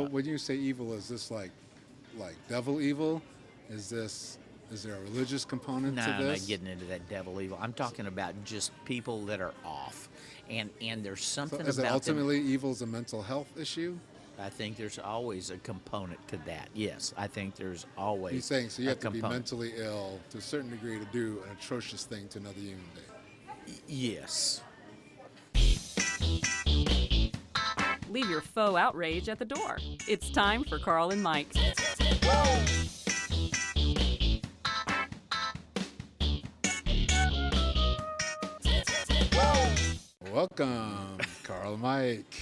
But when you say evil, is this like devil evil? Is there a religious component No, to I'm this? not getting into that devil evil. I'm talking about just people that are off, and there's So something is it about them. ultimately evil's a mental health issue? I think there's always a component to that. Yes, I think there's always He's saying so you a have to be component. mentally ill to a certain degree to do an atrocious thing to another human being. Yes. Leave your faux outrage at the door. It's time for Carl and Mike. Welcome, Carl and Mike.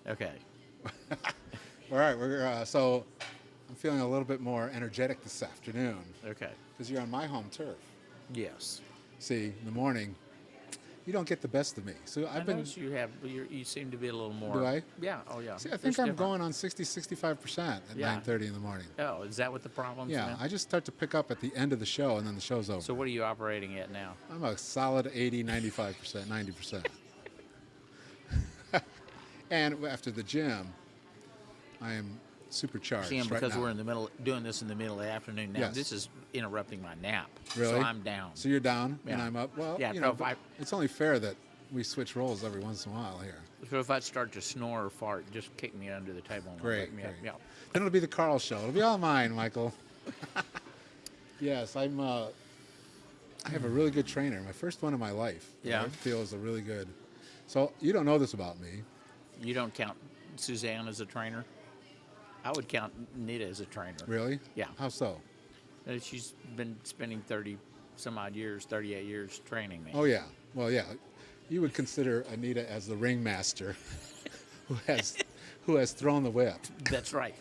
Okay. All right, so I'm feeling a little bit more energetic this afternoon Okay. because you're on my home turf. Yes. See, in the morning, you don't get the best of me. So I I've been. notice you seem to be a little more. Do I? Yeah. Oh, yeah. See, I think There's I'm different- going on 65% at Yeah. 9:30 in the morning. Oh, is that what the problem's Yeah, now? I just start to pick up at the end of the show, and then the show's over. So what are you operating at now? I'm a solid 80, 95%, 90%. And after the gym, I am supercharged See, and because right now. we're in the middle doing this in the middle of the afternoon now, Yes. this is interrupting my nap. Really? So I'm down. So you're down, and Yeah. I'm up. Well, Yeah, you so know, if I- it's only fair that we switch roles every once in a while here. So if I start to snore or fart, just kick me under the table and Great, wake me up. great. Yeah. Then it'll be the Carl show. It'll be all mine, Michael. Yes, I have a really good trainer. My first one in my life. that Yeah. I feel is a really good. So you don't know this about me. You don't count Suzanne as a trainer? I would count Nita as a trainer. Really? Yeah. How so? She's been spending 30 some odd years, 38 years training me. Oh yeah. Well, yeah. You would consider Anita as the ringmaster, who has thrown the whip, That's right.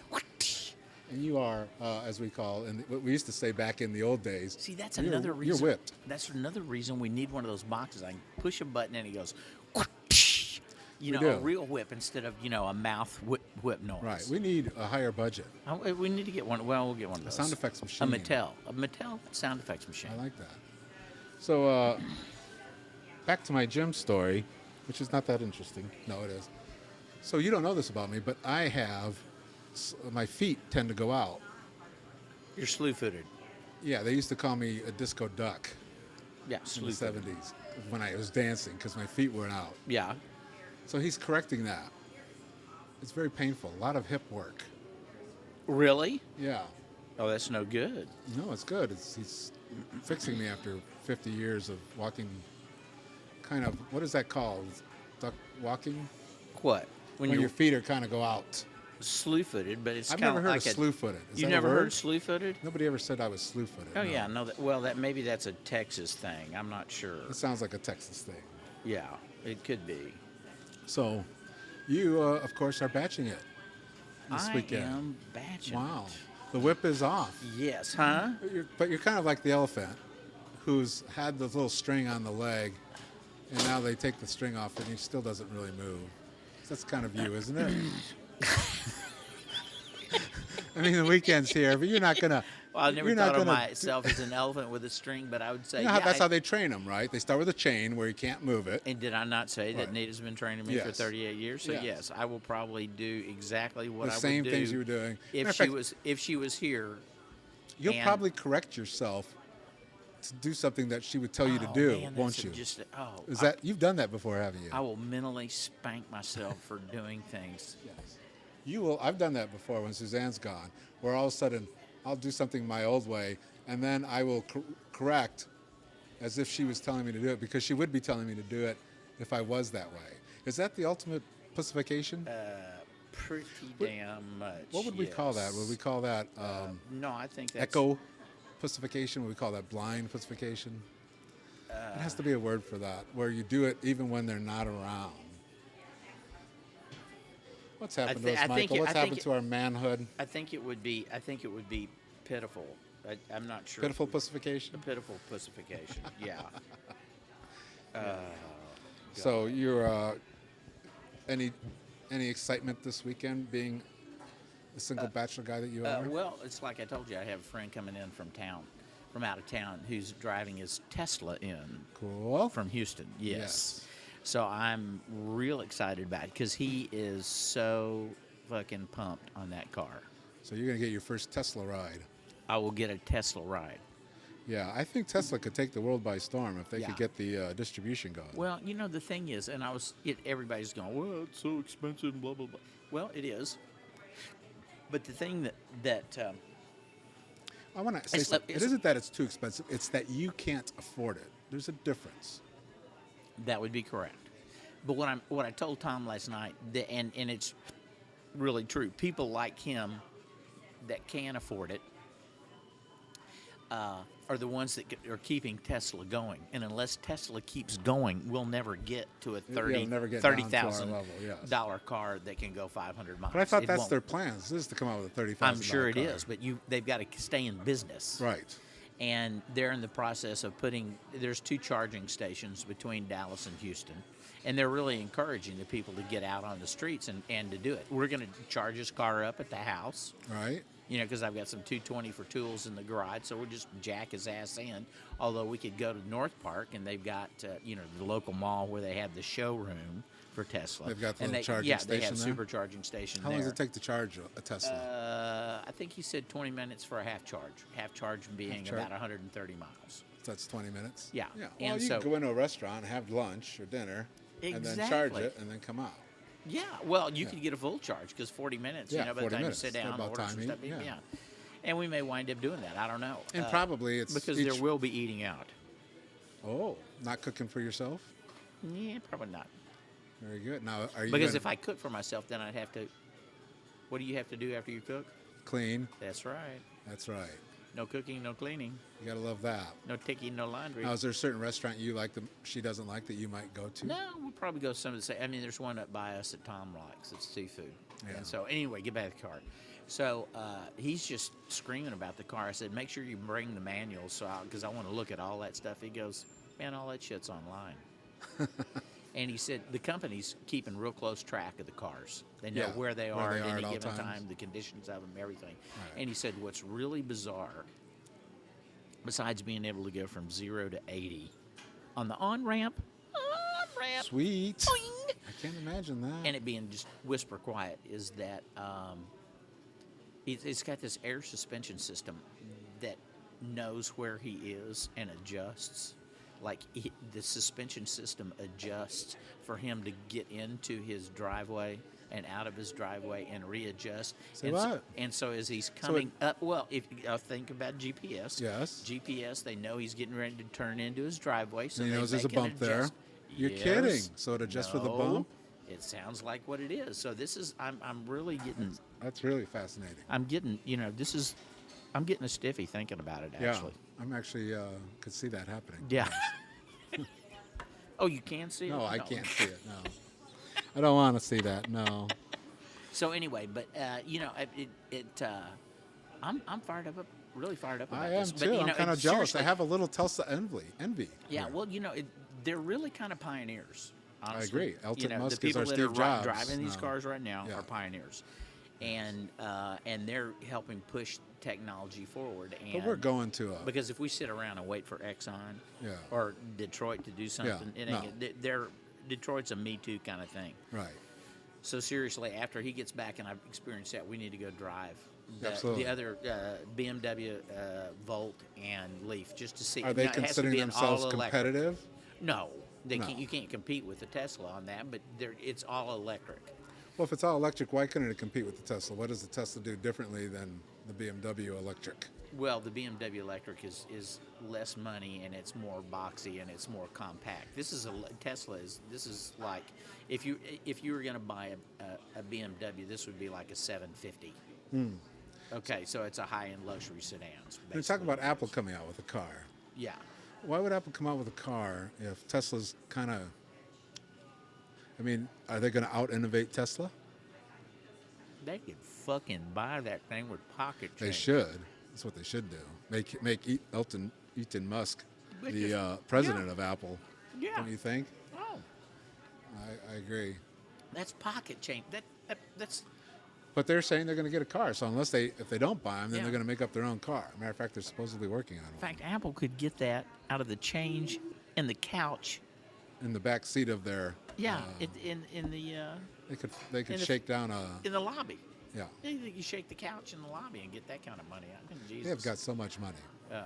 and you are, as we call, and what we used to say back in the old days. See, that's you're- another reason. You're whipped. That's another reason we need one of those boxes. I can push a button and it goes, We a do. real whip instead of, a mouth whip noise. Right. We need a higher budget. We need to get one. Well, we'll get one of those. Sound effects machine. A Mattel sound effects machine. I like that. So, back to my gym story, which is not that interesting. No, it is. So you don't know this about me, but I have my feet tend to go out. You're slew-footed. Yeah, they used to call me a disco duck Yeah, in the slew-footed. 70s when I was dancing because my feet weren't out. Yeah. So he's correcting that. It's very painful. A lot of hip work. Really? Yeah. Oh, that's no good. No, it's good. He's fixing me after 50 years of walking. Kind of, what is that called? Duck walking? What? When your feet are kind of go out. Slew-footed, but it's I've kind never of heard like of slew-footed. Is You that a never word? heard slew-footed? Nobody ever said I was slew-footed. Oh no. yeah, no. Maybe that's a Texas thing. I'm not sure. It sounds like a Texas thing. Yeah, it could be. So, you, of course, are batching it this I weekend. am batching. Wow. it. The whip is off. Yes, huh? But you're kind of like the elephant who's had the little string on the leg, and now they take the string off and he still doesn't really move. That's kind of you, isn't it? I mean, the weekend's here, but you're not going to... Well, I never thought of myself as an elephant with a string, but I would say, that's how they train them, right? They start with a chain where you can't move it. And did I not say that Right. Nita's been training me for Yes. 38 years? So Yes. yes, I will probably do exactly what The I would same do things you were doing. Matter if of she fact, was here. You'll and- probably correct yourself to do something that she would tell you to Oh, do, man, won't that's you? Just You've done that before, haven't you? I will mentally spank myself for doing things. Yes. You will. I've done that before when Suzanne's gone, where all of a sudden I'll do something my old way, and then I will correct as if she was telling me to do it, because she would be telling me to do it if I was that way. Is that the ultimate pussification? Pretty damn much. What would we call that? Would we call that No, I think that's echo pussification? Would we call that blind pussification? It has to be a word for that, where you do it even when they're not around. What's happened to us, Michael? What's happened to our manhood? I think it would be pitiful. I'm not sure. Pitiful pussification? Pitiful pussification. Yeah. So you're any excitement this weekend, being the single bachelor guy that you are? Well, it's like I told you. I have a friend coming in from out of town, who's driving his Tesla in Cool. from Houston. Yes. Yes. So I'm real excited about it because he is so fucking pumped on that car. So you're going to get your first Tesla ride. I will get a Tesla ride. Yeah, I think Tesla could take the world by storm if they Yeah. could get the distribution going. Well, the thing is, and everybody's going, well, it's so expensive, blah, blah, blah. Well, it is. But the thing that I want to say It's- something. It it's- isn't that it's too expensive. It's that you can't afford it. There's a difference. that would be correct. But what I told Tom last night, and it's really true. People like him that can afford it are the ones that are keeping Tesla going. And unless Tesla keeps going, we'll never get to a It'll never get down to our $30,000 level, yes. car that can go 500 miles. But I thought It that's won't. their plans. This is to come out with a $30,000 I'm sure it car. is, but they've got to stay in business. Right. And they're in the process of there's 2 charging stations between Dallas and Houston, and they're really encouraging the people to get out on the streets and to do it. We're going to charge his car up at the house, Right. because I've got some 220 for tools in the garage, so we'll just jack his ass in. Although we could go to North Park, and they've got, the local mall where they have the showroom for Tesla. They've got the and little charging Yeah, they have station there? supercharging station How there. long does it take to charge a Tesla? I think he said 20 minutes for a half charge. Half charge being charge. about 130 miles. That's 20 minutes? Yeah. Yeah. And Well, you so- can go into a restaurant, have lunch or dinner, and then charge Exactly. it, and then come out. Yeah, well, you could get a full charge because 40 minutes, Yeah, by the 40 time minutes. you sit About down, order time some to stuff. eat, yeah. Yeah. And we may wind up doing that. I don't know. And probably it's because each- there will be eating out. Oh, not cooking for yourself? Yeah, probably not. Very good. Now, are you Because gonna if I cook for myself, then I'd have to. What do you have to do after you cook? clean? That's right. That's right. No cooking, no cleaning, You gotta love that. no taking, no laundry. Now, is there a certain restaurant you like that she doesn't like that you might go to? No, we'll probably go some of the same. I mean, there's one up by us that Tom likes. It's seafood. Yeah. And so, anyway, get back to the car. So he's just screaming about the car. I said, make sure you bring the manual because I want to look at all that stuff. He goes, man, all that shit's online. And he said the company's keeping real close track of the cars. They know Yeah, where they where are they at are any at all given times. time, the conditions of them, everything. Right. And he said what's really bizarre, besides being able to go from 0 to 80 on the on-ramp, Sweet. boing, I can't imagine that. and it being just whisper quiet, is that it's got this air suspension system that knows where he is and adjusts. Like the suspension system adjusts for him to get into his driveway and out of his driveway and readjust. Say and what? So as he's coming up, well, if think about GPS. Yes. GPS, they know he's getting ready to turn into his driveway, so And he they knows there's make a an bump there. adjust- You're Yes. kidding. So it adjusts for the No, bump? It sounds like what it is. So this is I'm really getting That's really fascinating. I'm getting I'm getting a stiffy thinking about it actually. Yeah. I'm actually could see that happening. Yeah. Oh, you can see it? No, I can't see it. No. I don't want to see that. No. So anyway, but I'm fired up, really fired up about I this. am But, too. I'm kind of jealous. I seriously- have a little Tesla envy. Yeah, here. well, they're really kind of pioneers. Honestly. agree. Elton Musk the is our people that Steve are Jobs driving these now. cars right now Yeah. are pioneers, and they're helping push technology forward. And But we're going to a. because if we sit around and wait for Exxon Yeah. or Detroit to do something, it no. ain't. Detroit's a Me Too kind of thing. Right. So seriously, after he gets back and I've experienced that, we need to go drive Absolutely. the other BMW Volt and Leaf just to see. Are they Now, it has to considering be an themselves all-electric. competitive? No, they No. can't. You can't compete with the Tesla on that, but it's all electric. Well, if it's all electric, why couldn't it compete with the Tesla? What does the Tesla do differently than the BMW electric? Well, the BMW electric is less money and it's more boxy and it's more compact. This is Tesla is like if you were going to buy a BMW, this would be like a 750. Okay, so it's a high-end luxury sedan. When you talk about Apple coming out with a car, Yeah. why would Apple come out with a car if Tesla's kind of? I mean, are they going to out-innovate Tesla? They could fucking buy that thing with pocket change. They should. That's what they should do. Make Elon Musk But the just- president of Apple. Yeah. Don't you think? Oh, I agree. that's pocket change. That's But they're saying they're going to get a car. So if they don't buy them, then Yeah. they're going to make up their own car. Matter of fact, they're supposedly working on in one. fact, Apple could get that out of the change in the couch. In the back seat of their. Yeah, in the They could In the- shake down a in the lobby. yeah. You shake the couch in the lobby and get that kind of money. I mean, Jesus. They've got so much money. Yeah.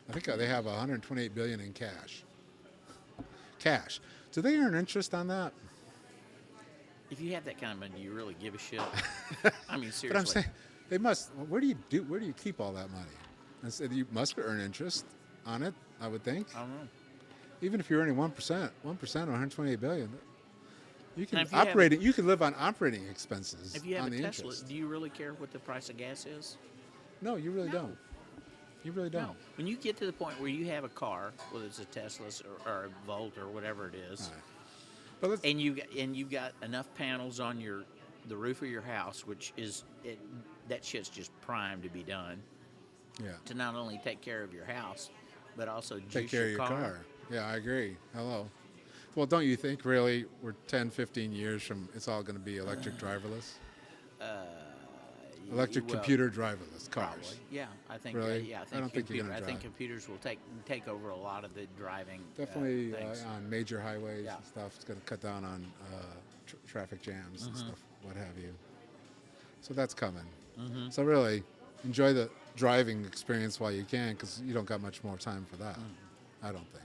I think they have 128 billion in cash. Cash. Do they earn interest on that? If you have that kind of money, do you really give a shit? I mean, seriously. But I'm saying they must. Where do you keep all that money? I said you must earn interest on it. I would think. I don't know. Even if you're earning 1%, 1% or 128 billion, you can if you have operating. You can live on operating expenses. If you have on a the Tesla, interest. do you really care what the price of gas is? No, you really No. don't. You really don't. No. When you get to the point where you have a car, whether it's a Tesla or a Volt or whatever it is, All right. But let's, and you've got enough panels on the roof of your house, which is that shit's just primed to be done yeah. to not only take care of your house, but also juice Take care of your car. Yeah, I agree. Hello. Well, don't you think really we're 10, 15 years from it's all going to be electric driverless? Electric computer driverless cars. Probably. Yeah, I think. Really? Yeah, I don't think you're gonna I think drive. computers will take over a lot of the driving. Definitely things. on major highways Yeah. and stuff. It's going to cut down on traffic jams and stuff, what have you. So that's coming. So really, enjoy the driving experience while you can, because you don't got much more time for that. I don't think.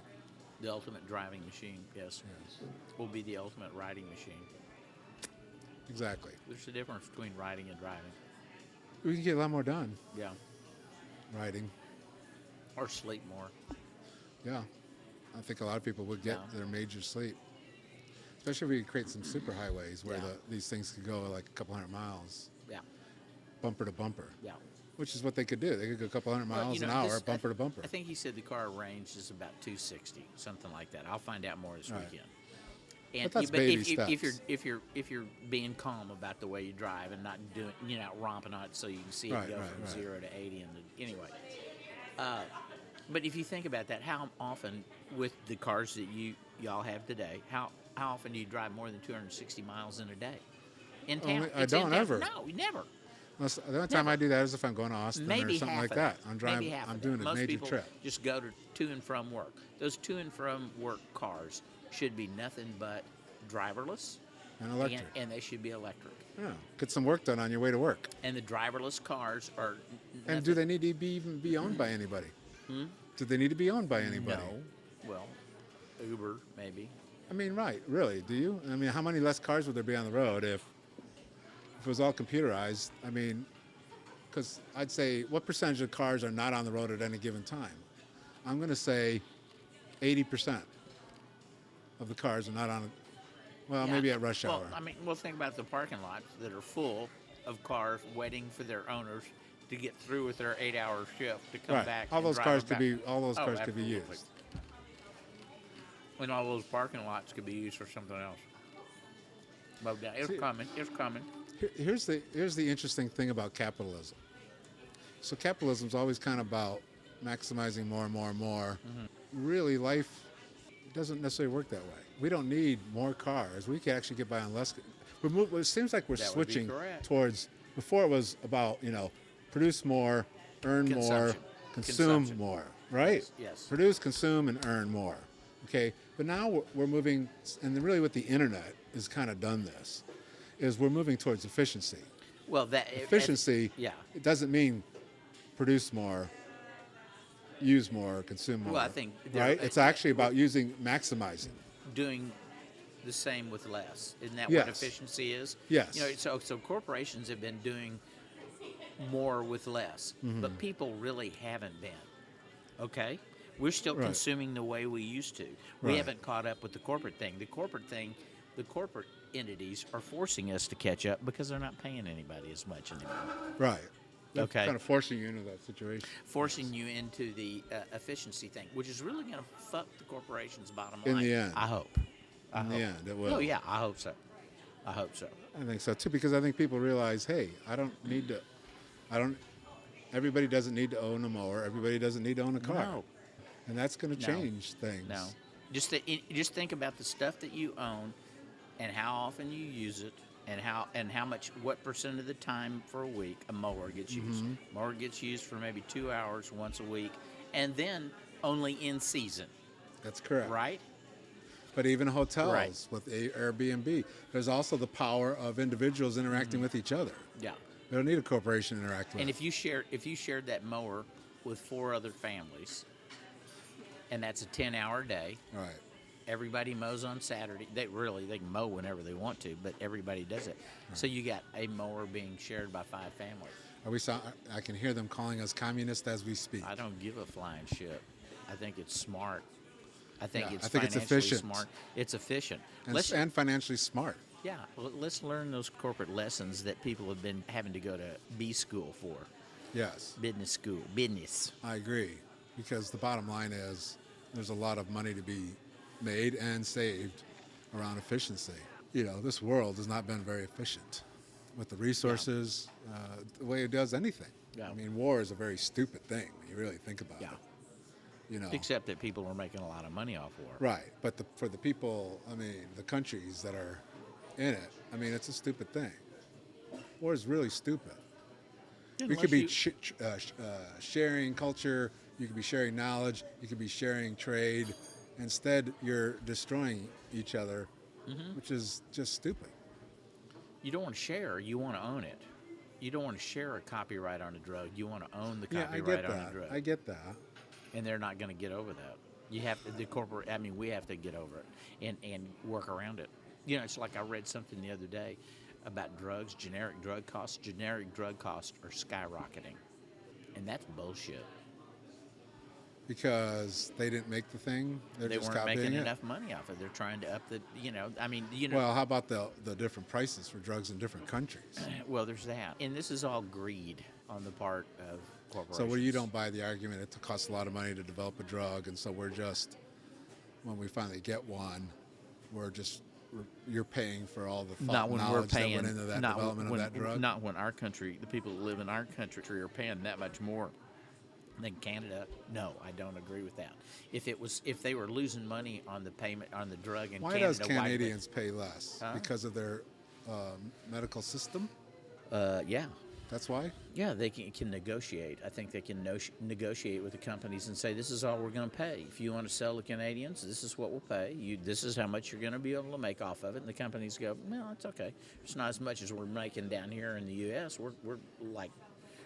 The ultimate driving machine, yes, will be the ultimate riding machine. Exactly. There's a difference between riding and driving. We can get a lot more done Yeah, riding. or sleep more. Yeah. I think a lot of people would get Yeah. their major sleep. Especially if we create some super highways where Yeah. these things could go like a couple hundred miles, Yeah, bumper to bumper, yeah. which is what they could do. They could go a couple hundred Well, miles you know, an hour, this- bumper to bumper. I think he said the car range is about 260, something like that. I'll find out more this Right. weekend. And But that's baby if you're steps. if you're being calm about the way you drive and not doing romping on it so you can see it Right, go right, from right. 0 to 80 anyway. But if you think about that, how often with the cars that y'all have today, how often do you drive more than 260 miles in a day? In town? Only- I It's in don't town. ever. No, never. The only time I do that is if I'm going to Austin Maybe or something half like of that. I'm driving. Maybe half I'm of doing that. a Most major people trip. just go to and from work. Those to and from work cars should be nothing but driverless, And electric. and they should be electric. Yeah. Get some work done on your way to work. And the driverless cars are. And do they need to even be owned by anybody? Do they need to be owned by anybody? No. Well, Uber maybe. I mean, right? Really? Do you? I mean, how many less cars would there be on the road if it was all computerized? I mean, because I'd say what percentage of cars are not on the road at any given time? I'm going to say 80% of the cars are not on. Well, Yeah. maybe at rush Well, hour. I mean, think about the parking lots that are full of cars waiting for their owners to get through with their 8-hour shift to come right. back. All and those drive cars them could back. be. All those Oh, cars could be absolutely. used. And all those parking lots could be used for something else. But yeah, it's See- coming. It's coming. Here's the interesting thing about capitalism. So capitalism's always kind of about maximizing more and more and more. Really, life doesn't necessarily work that way. We don't need more cars. We can actually get by on less. It seems like we're That would be switching correct. towards. Before it was about produce more, earn more, Consumption. consume Consumption. more. Right? Yes, yes. Produce, consume, and earn more. Okay, but now we're moving, and really, what the internet has kind of done this, is we're moving towards efficiency. Well, Efficiency. yeah. It doesn't mean produce more, use more, consume more. Well, I think right. It's actually about maximizing. doing the same with less. Isn't that Yes. what efficiency is? Yes. So corporations have been doing more with less, Mm-hmm. but people really haven't been. Okay? We're still Right. consuming the way we used to. We Right. haven't caught up with the corporate thing. The corporate entities are forcing us to catch up because they're not paying anybody as much anymore. Right. They're Okay. Kind of forcing you into that situation. Forcing you into the efficiency thing, which is really going to fuck the corporation's bottom In line. the end. I hope. In the end, it will. Oh yeah, I hope so. I hope so. I think so too, because I think people realize, hey, everybody doesn't need to own a mower. Everybody doesn't need to own a car. No. And that's going to No. change things. No, just think about the stuff that you own, and how often you use it, and how much, what percent of the time for a week a mower gets used. Mower gets used for maybe 2 hours once a week, and then only in season, That's correct. right? But even hotels Right. with Airbnb, there's also the power of individuals interacting with each other. Yeah. They don't need a corporation to interact with. And if you shared that mower with 4 other families, and that's a 10-hour day, Right. everybody mows on Saturday. They can mow whenever they want to, but everybody does it. So you got a mower being shared by 5 families. I can hear them calling us communist as we speak. I don't give a flying shit. I think it's smart. I think Yeah, it's I think it's financially efficient. smart. It's efficient. And financially smart. Yeah, let's learn those corporate lessons that people have been having to go to B school for. Yes, Business school. Business. I agree. Because the bottom line is there's a lot of money to be made and saved around efficiency. This world has not been very efficient with the resources, the way it does anything. Yeah. I mean, war is a very stupid thing when you really think about Yeah. it. Except that people are making a lot of money off war. Right, but for the people, the countries that are in it, it's a stupid thing. War is really stupid. We could be sharing culture, you could be sharing knowledge, you could be sharing trade. Instead, you're destroying each other, which is just stupid. You don't want to share, you want to own it. You don't want to share a copyright on a drug, you want to own the copyright on a drug. I get that. And they're not going to get over that. We have to get over it and work around it. It's like I read something the other day about drugs, generic drug costs. Generic drug costs are skyrocketing. And that's bullshit. Because they didn't make the thing, They just weren't copying making it. enough money off it. They're trying to up the, Well, how about the different prices for drugs in different countries? Well, there's that. And this is all greed on the part of corporations. So where you don't buy the argument, it costs a lot of money to develop a drug, and so when we finally get one, you're paying for all the not when knowledge we're paying, that went into that not development when, of that drug. Not when our country, the people that live in our country are paying that much more than Canada. No, I don't agree with that. If they were losing money on the payment on the drug in Why Canada, does Canadians pay less? Huh? Because of their medical system? Yeah. That's why? Yeah, they can negotiate. I think they can negotiate with the companies and say, this is all we're going to pay. If you want to sell to Canadians, this is what we'll pay. This is how much you're going to be able to make off of it. And the companies go, well, it's okay. It's not as much as we're making down here in the U.S. We're like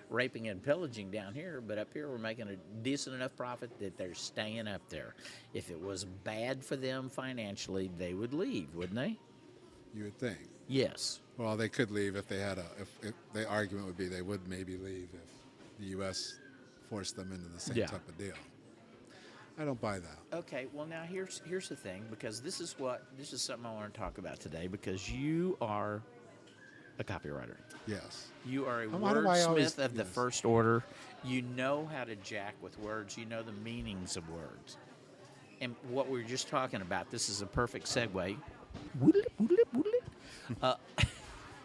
raping and pillaging down here, but up here we're making a decent enough profit that they're staying up there. If it was bad for them financially, they would leave, wouldn't they? You would think. Yes. Well, they could leave if they had if the argument would be they would maybe leave if the U.S. forced them into the same type of deal. I don't buy that. Okay, well now here's the thing, because this is something I want to talk about today, because you are a copywriter. Yes. You are a Why do I always- wordsmith of the yes. first order. You know how to jack with words. You know the meanings of words. And what we were just talking about, this is a perfect segue.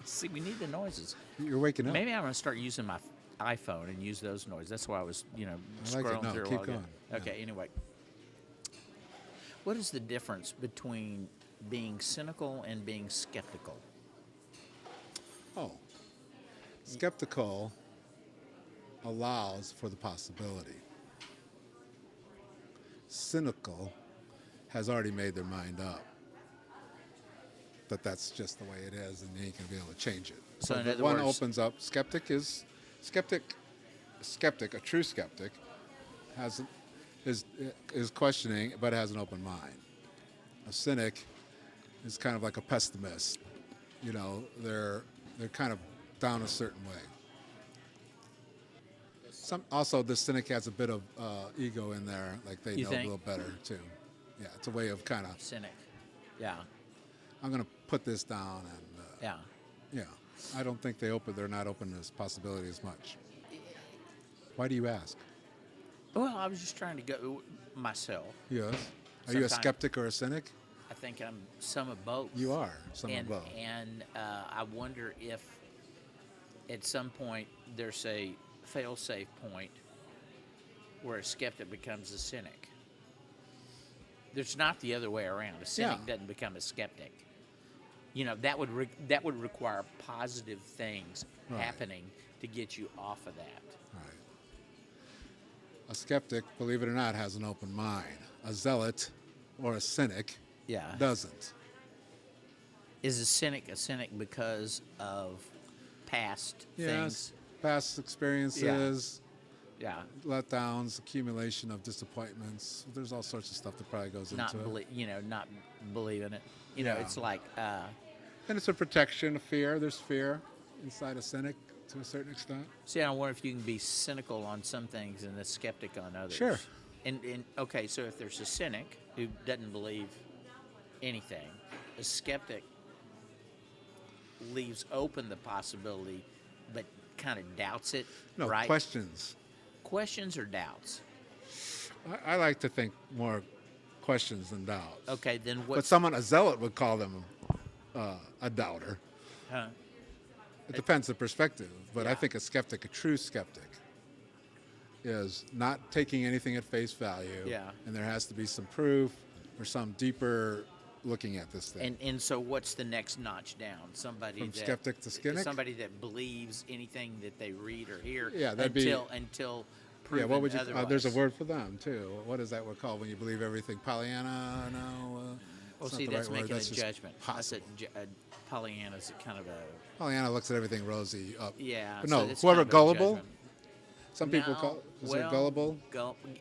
See, we need the noises. You're waking up. Maybe I'm going to start using my iPhone and use those noises. That's why I was, I like it. scrolling No, through a keep while ago. going. Yeah. Okay, anyway. What is the difference between being cynical and being skeptical? Oh. Skeptical allows for the possibility. Cynical has already made their mind up that that's just the way it is, and you ain't gonna be able to change it. So in the other one words- opens up. A true skeptic is questioning, but has an open mind. A cynic is kind of like a pessimist. They're kind of down a certain way. Also, the cynic has a bit of ego in there, like they You know think? a little better too. Yeah, it's a way of kind of, Cynic. Yeah. I'm going to put this down, and Yeah. yeah, I don't think they're not open to this possibility as much. Why do you ask? Well, I was just trying to go myself. Yes. Are you a Sometimes- skeptic or a cynic? I think I'm some of both. You are some and, of both. And I wonder if at some point there's a fail-safe point where a skeptic becomes a cynic. There's not the other way around. A cynic Yeah. doesn't become a skeptic. That would require positive things Right. happening to get you off of that. Right. A skeptic, believe it or not, has an open mind. A zealot or a cynic Yeah. doesn't. Is a cynic because of past Yes, things? past experiences, Yeah. letdowns, accumulation of disappointments. There's all sorts of stuff that probably goes Not into it. not believing it. You know, Yeah. it's like And it's a protection, a fear. There's fear inside a cynic to a certain extent. see, I wonder if you can be cynical on some things and a skeptic on others. Sure. And okay, so if there's a cynic who doesn't believe anything, a skeptic leaves open the possibility, but kind of doubts it. No, right? questions. Questions or doubts. I like to think more questions than doubts. Okay, then But what's a zealot would call them a doubter. huh? It depends the perspective. But I Yeah. think a skeptic, a true skeptic, is not taking anything at face value. Yeah. And there has to be some proof or some deeper looking at this thing. And so what's the next notch down? Somebody From that, skeptic to cynic? Somebody that believes anything that they read or hear. Yeah, that'd be- until Yeah, proven what would you? otherwise. There's a word for them too. What is that word called when you believe everything? Pollyanna? No. Well, it's see, not the that's right word. making That's a just judgment. possible. Pollyanna's kind of a Pollyanna looks at everything rosy up. yeah. But so no, that's whoever kind of a gullible. judgment. Some people No, call is well, it gullible?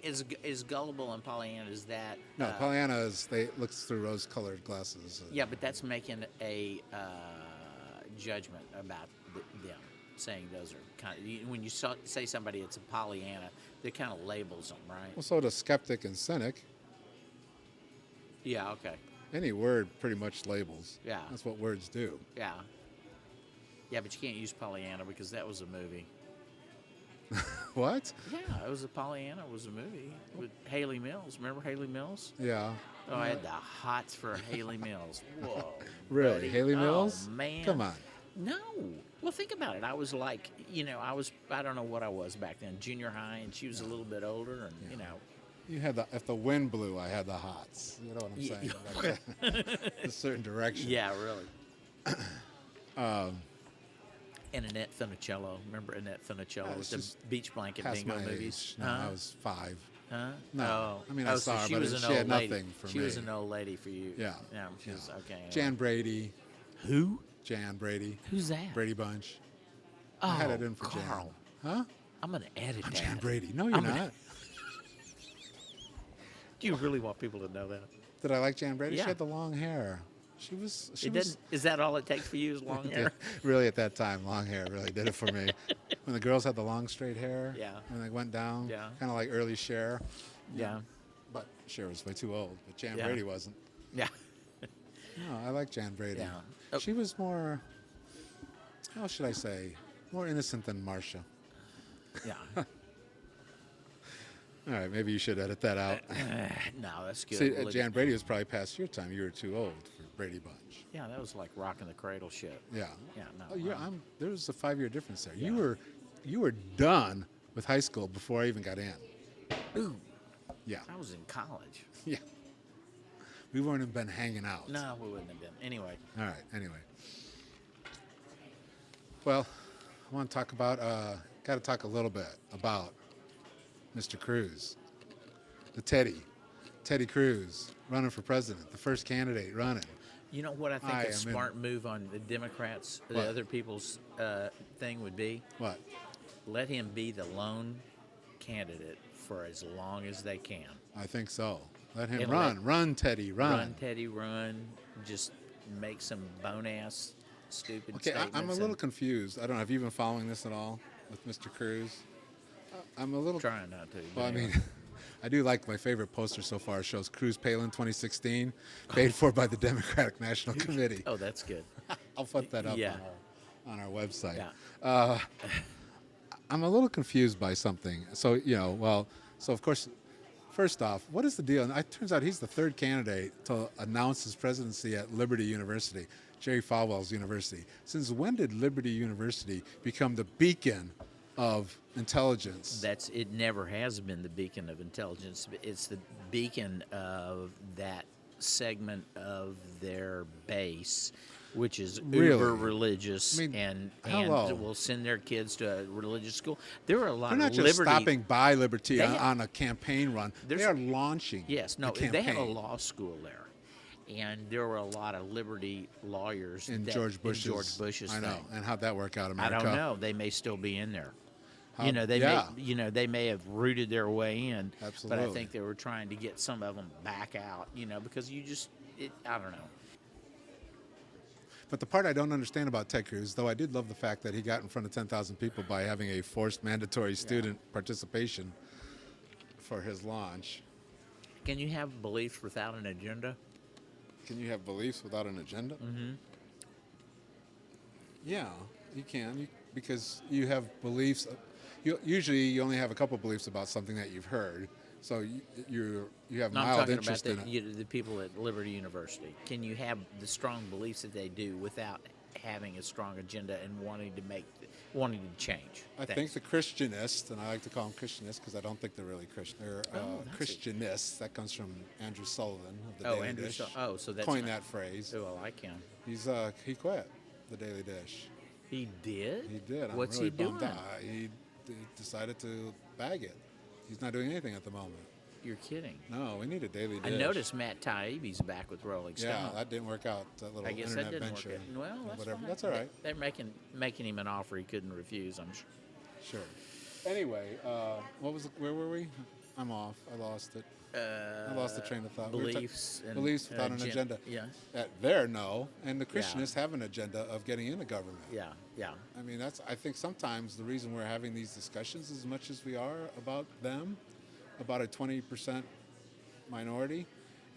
Is gullible and Pollyanna is that? No, Pollyanna is looks through rose-colored glasses. Yeah, but that's making a judgment about them, saying those are kind of when you say somebody it's a Pollyanna, that kind of labels them, right? Well, so does skeptic and cynic. Yeah. Okay. Any word pretty much labels. Yeah. That's what words do. Yeah. Yeah, but you can't use Pollyanna because that was a movie. What? Yeah, it was a Pollyanna was a movie with Haley Mills. Remember Haley Mills? Yeah. Oh, I had the hots for Haley Mills. Whoa. Really? buddy. Haley Mills? Oh, man. Come on. No. Well, think about it. I was like, I don't know what I was back then, junior high, and she was a little bit older, and, You had if the wind blew, I had the hots. You know what I'm saying? Like, a certain direction. Yeah, really. And Annette Funicello. Remember Annette Funicello with the just beach blanket Past bingo my movies? age. No, I was 5. Huh? No. Oh. I mean, I saw her, she but was she an had old lady. nothing for She me. was an old lady for you. Yeah. Yeah, she was, okay. Jan Brady. Who? Jan Brady. Who's that? Brady Bunch. Oh, I had it in for Carl. Jan. Huh? I'm going to edit I'm that. Jan Brady. No, you're I'm not. gonna- Do you really want people to know that? Did I like Jan Brady? Yeah. She had the long hair. She was. Is that all it takes for you is long hair? Really, at that time, long hair really did it for me. When the girls had the long straight hair. Yeah. When they went down. Yeah. Kind of like early Cher. Yeah. But Cher was way too old. But Jan Yeah. Brady wasn't. Yeah. No, I like Jan Brady. Yeah. Oh. She was more. How should I say? More innocent than Marcia. Yeah. All right, maybe you should edit that out. No, that's good. See, We'll leave Jan it. Brady was probably past your time. You were too old for Brady Bunch. Yeah, that was like rocking the cradle shit. Yeah. Yeah, no. Oh, there was a 5-year difference there. Yeah. You were done with high school before I even got in. Ooh, Yeah. I was in college. Yeah. We wouldn't have been hanging out. No, we wouldn't have been. Anyway. All right. Anyway. Well, I want to talk about. Got to talk a little bit about Mr. Cruz, the Teddy Cruz, running for president, the first candidate running. You know what I think I a am in- smart move on the Democrats, What? the other people's thing would be? What? Let him be the lone candidate for as long as they can. I think so. Let him And run. Run, Teddy. Run. Run, Teddy, run. Just make some bone-ass, stupid Okay, statements. I'm a little and confused. I don't know. Have you been following this at all with Mr. Cruz? I'm a little. trying not to. Well, I but anyway. mean, I do like my favorite poster so far. Shows Cruz Palin 2016, paid for by the Democratic National Committee. Oh, that's good. I'll put that up Yeah. on our website. Yeah. I'm a little confused by something. So, so of course, first off, what is the deal? And it turns out he's the third candidate to announce his presidency at Liberty University, Jerry Falwell's university. Since when did Liberty University become the beacon of intelligence? It never has been the beacon of intelligence. It's the beacon of that segment of their base, which is Really? uber religious I mean, and hello. will send their kids to a religious school. There are a lot They're not of just liberty. stopping by Liberty They on, have- on a campaign run. They There's- are launching Yes, no, a campaign. they have a law school there. and there were a lot of liberty lawyers In that, George Bush's thing. And how'd that work out, I America? don't know. They may still be in there. How- They yeah. may, they may have rooted their way in. But I Absolutely. think they were trying to get some of them back out. Because I don't know. But the part I don't understand about Ted Cruz, though I did love the fact that he got in front of 10,000 people by having a forced mandatory student participation for his launch. Can you have beliefs without an agenda? Can you have beliefs without an agenda? Mm-hmm. Yeah, you can, because you have beliefs. Usually, you only have a couple beliefs about something that you've heard, so you have No, I'm mild talking about interest in it. the people at Liberty University. Can you have the strong beliefs that they do without having a strong agenda and wanting to change? I think the Christianists, and I like to call them Christianists because I don't think they're really Christian. They're Christianists. That comes from Andrew Sullivan of the Daily Dish. So that's coined not- that phrase. Oh, I like him. He quit the Daily Dish. He did. He did. What's I'm really he doing? bummed out. He decided to bag it. He's not doing anything at the moment. You're kidding. No, we need a Daily Dish. I noticed Matt Taibbi's back with Rolling Stone. Yeah, that didn't work out. That little I guess internet that didn't venture. work. Well, that's whatever. fine. That's all right. They're making him an offer he couldn't refuse. I'm sure. Sure. Anyway, where were we? I'm off. I lost it. I lost the train of thought. Beliefs and beliefs without an agenda. Yeah. No. And the Christianists have an agenda of getting into government. Yeah. I mean, I think sometimes the reason we're having these discussions as much as we are about them, about a 20% minority,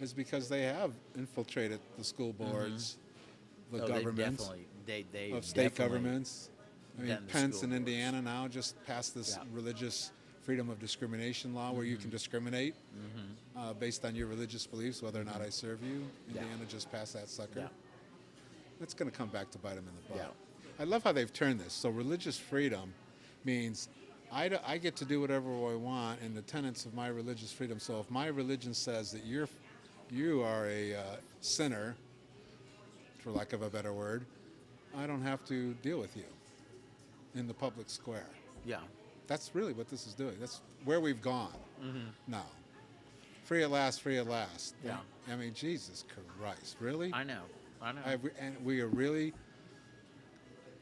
is because they have infiltrated the school boards, the governments, they of state definitely governments. I mean, done the Pence school in boards. Indiana now just passed this religious freedom of discrimination law where you can discriminate based on your religious beliefs, whether or not I serve you. Indiana just passed that sucker. Yeah. It's going to come back to bite them in the butt. Yeah. I love how they've turned this. So religious freedom means I get to do whatever I want in the tenets of my religious freedom. So if my religion says that you are a sinner, for lack of a better word, I don't have to deal with you in the public square. Yeah. That's really what this is doing. That's where we've gone now. Free at last, free at last. Yeah. I mean, Jesus Christ, really? I know. And we are really,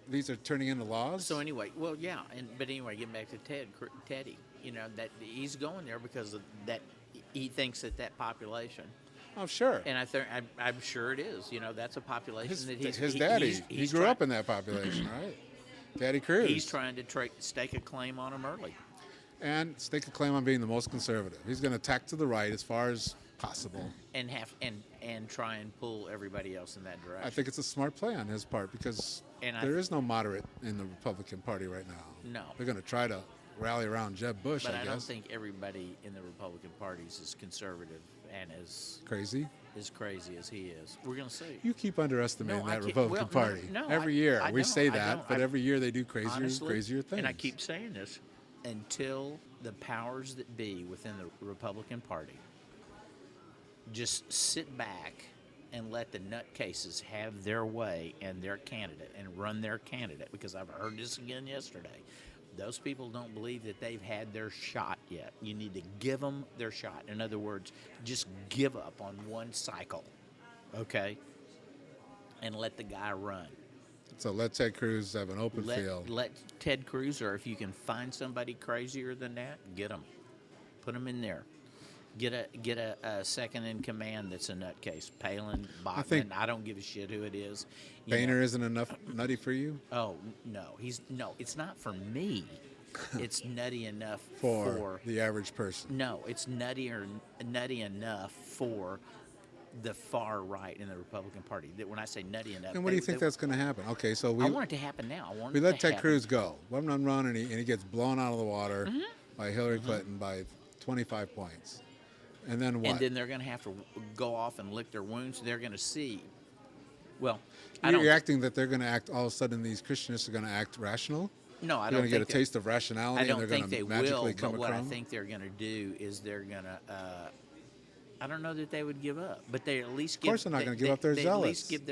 these are turning into laws? So anyway, well, yeah, but anyway, getting back to Teddy, that he's going there because of that. He thinks that population, Oh, sure. and I'm sure it is. That's a population that His daddy, he grew up in that population, right? Daddy Cruz. He's trying to stake a claim on him early. And stake a claim on being the most conservative. He's going to tack to the right as far as possible. And try and pull everybody else in that direction. I think it's a smart play on his part because there is no moderate in the Republican Party right now. No. They're going to try to rally around Jeb Bush, But I I guess. don't think everybody in the Republican Party is as conservative and as Crazy. crazy as he is. We're going to see. You keep underestimating No, I that can't- Republican well, Party. no, Every I- year I we don't, say I that, don't. but every year they do Honestly, crazier things. And I keep saying this until the powers that be within the Republican Party just sit back and let the nutcases have their way and their candidate and run their candidate, because I've heard this again yesterday. Those people don't believe that they've had their shot yet. You need to give them their shot. In other words, just give up on one cycle, okay? And let the guy run. So let Ted Cruz have an open field. Let Ted Cruz, or if you can find somebody crazier than that, get them. Put them in there. Get a second in command that's a nutcase. Palin, Bachman, I don't give a shit who it is. Boehner isn't enough nutty for you? Oh, no. It's not for me. It's nutty enough For the average person. No, it's nutty enough for the far right in the Republican Party. That when I say nutty enough, And what do you think that's going to happen? Okay, so I want it to happen now. we let Ted Cruz go. Let him run, and he gets blown out of the water Mm-hmm. by Hillary Clinton by 25 points. And then what? And then they're going to have to go off and lick their wounds. They're going to see. Well, You're acting that they're going to act, all of a sudden these Christianists are going to act rational? No, I They're don't going to get a think taste of rationality I don't and they're think going they to magically will. come But what I across? think they're going to do is they're going to. I don't know that they would give up, but they at least. Of course they're not going to give up. They're they zealots. At least give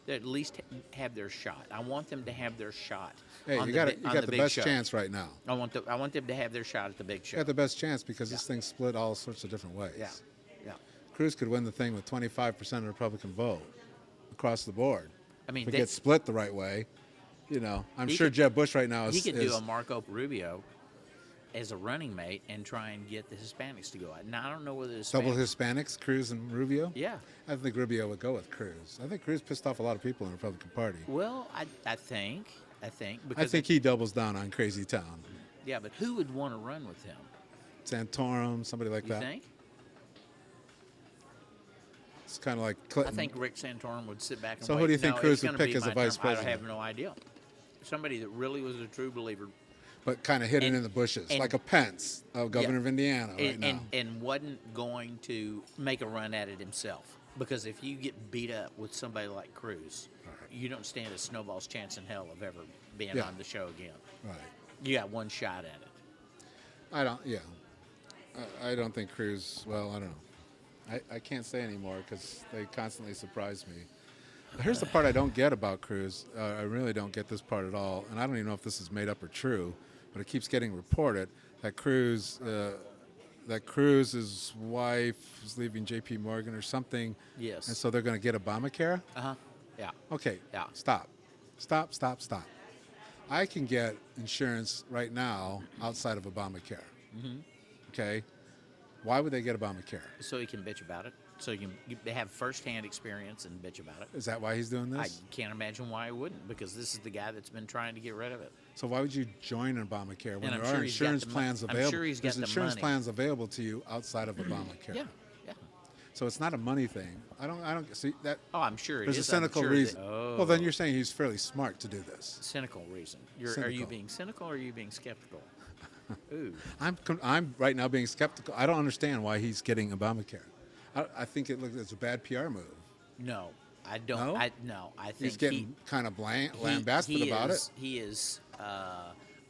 they at least have their shot. I want them to have their shot. Hey, on you the got the big best show. chance right now. I want them to have their shot at the big show. You got the best chance because this thing split all sorts of different ways. Yeah. Cruz could win the thing with 25% of the Republican vote across the board. I mean, if it gets split the right way, I'm He sure could- Jeb Bush right now is. he could is do a Marco Rubio as a running mate and try and get the Hispanics to go out. Now I don't know whether the double Hispanics, Hispanics, Cruz and Rubio. Yeah. I think Rubio would go with Cruz. I think Cruz pissed off a lot of people in the Republican Party. Well, I think I because think he doubles down on Crazy Town. yeah, but who would want to run with him? Santorum, somebody like You that. think? It's kind of like I Clinton. think Rick Santorum would sit back and So wait. who do you think No, Cruz it's would gonna pick be as a my vice term. I president? have no idea. Somebody that really was a true believer but kind of hidden and- in the bushes, and- like a Pence, governor Yeah. of Indiana right now. and wasn't going to make a run at it himself. Because if you get beat up with somebody like Cruz, you don't stand a snowball's chance in hell of ever being Yeah. on the show again. Right. You got one shot at it. I don't. Yeah. I don't think Cruz. Well, I don't know. I can't say anymore because they constantly surprise me. Here's the part I don't get about Cruz. I really don't get this part at all, and I don't even know if this is made up or true, but it keeps getting reported that Cruz's wife is leaving J.P. Morgan or something. Yes. And so they're going to get Obamacare. Yeah. Okay. Yeah. Stop. I can get insurance right now outside of Obamacare. Mm-hmm. Okay. Why would they get Obamacare? So he can bitch about it. So you have firsthand experience and bitch about it. Is that why he's doing I this? can't imagine why he wouldn't, because this is the guy that's been trying to get rid of it. So why would you join Obamacare when And I'm there are sure he's got insurance the plans I'm available? sure he's got There's the insurance money. plans available to you outside of Obamacare. Yeah. So it's not a money thing. I don't see that. Oh, I'm sure it There's is. a I'm cynical sure reason. oh. Well, then you're saying he's fairly smart to do this. Cynical reason. Are you Cynical. being cynical or are you being skeptical? Ooh. I'm right now being skeptical. I don't understand why he's getting Obamacare. I think it looks as a bad PR move. No, I don't. No? I think He's getting kind of lambasted he about is, it. He is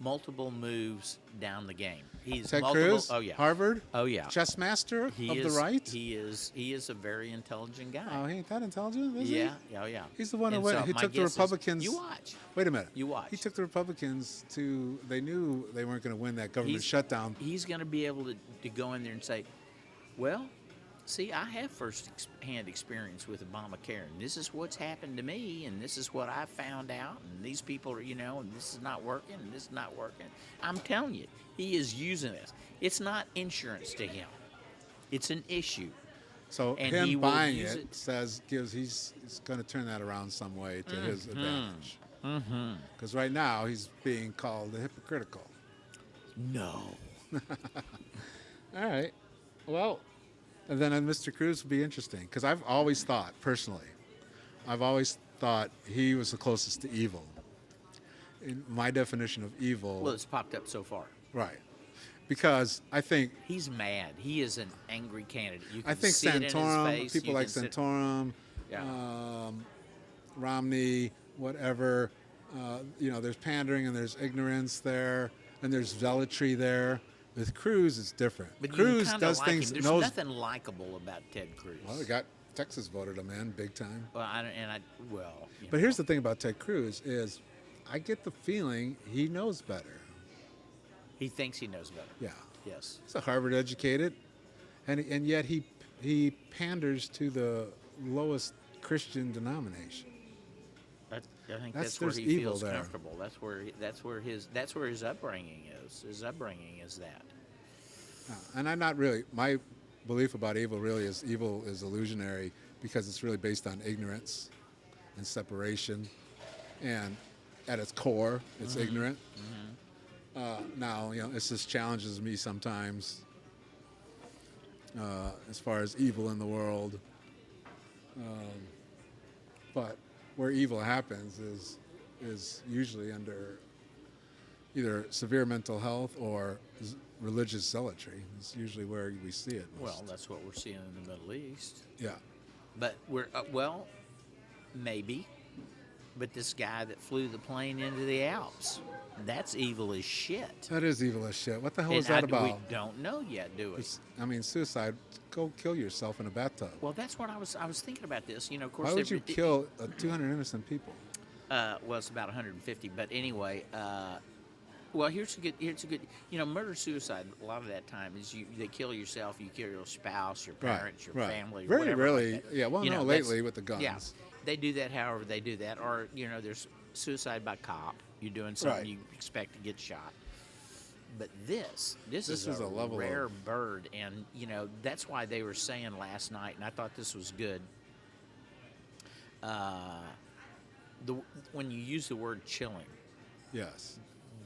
multiple moves down the game. He's Ted multiple. Cruz, Oh yeah. Harvard, Oh yeah. chess master He of is, the right. He is a very intelligent guy. Oh, he ain't that intelligent, is yeah. he? Oh yeah. He's the one who And went. so He my took the guess is- Republicans. You watch. Wait a minute. You watch. He took the Republicans to. They knew they weren't going to win that government shutdown. He's going to be able to go in there and say, well, see, I have first-hand experience with Obamacare, and this is what's happened to me, and this is what I found out, and these people are, and this is not working, and this is not working. I'm telling you, he is using it. It's not insurance to him. It's an issue. So and he him will buying use it he's going to turn that around some way to his advantage. Because right now he's being called hypocritical. No. All right. Well, and then Mr. Cruz would be interesting because I've always thought, personally, he was the closest to evil. In my definition of evil, Well, it's popped up so far. right? Because I think He's mad. He is an angry candidate. You can I think see it in his Santorum, face. people You like can sit- Santorum, Yeah. Romney, whatever. There's pandering and there's ignorance there, and there's zealotry there. With Cruz, it's different. But Cruz you kinda does like things. him. There's knows. nothing likable about Ted Cruz. Well, they got Texas voted him in big time. Well, But here's the thing about Ted Cruz is, I get the feeling he knows better. he thinks he knows better. Yeah, Yes. he's a Harvard educated, and yet he panders to the lowest Christian denomination. I think That's- that's where there's he evil feels there. comfortable. That's where his upbringing is. His upbringing is that. And I'm not really. My belief about evil is illusionary because it's really based on ignorance and separation, and at its core, it's ignorant. Now, this just challenges me sometimes as far as evil in the world. But where evil happens is usually under either severe mental health or religious zealotry. It's usually where we see it most. Well, that's what we're seeing in the Middle East. Yeah. But maybe. But this guy that flew the plane into the Alps, that's evil as shit. That is evil as shit. What the hell And is that We about? don't know yet, do we? Suicide. Go kill yourself in a bathtub. Well, that's what I was thinking about this. Of course. Why would you kill 200 innocent people? Well, it's about 150. But anyway, Well, here's a good. Murder suicide. A lot of that time is they kill yourself, you kill your spouse, your parents, your family, Very whatever. rarely, like that. yeah. Well, no, lately with the guns. Yeah, they do that. However, they do that, or there's suicide by cop. You're doing something Right. you expect to get shot. But this is is a a level rare of- bird, and that's why they were saying last night, and I thought this was good. The when you use the word chilling, Yes,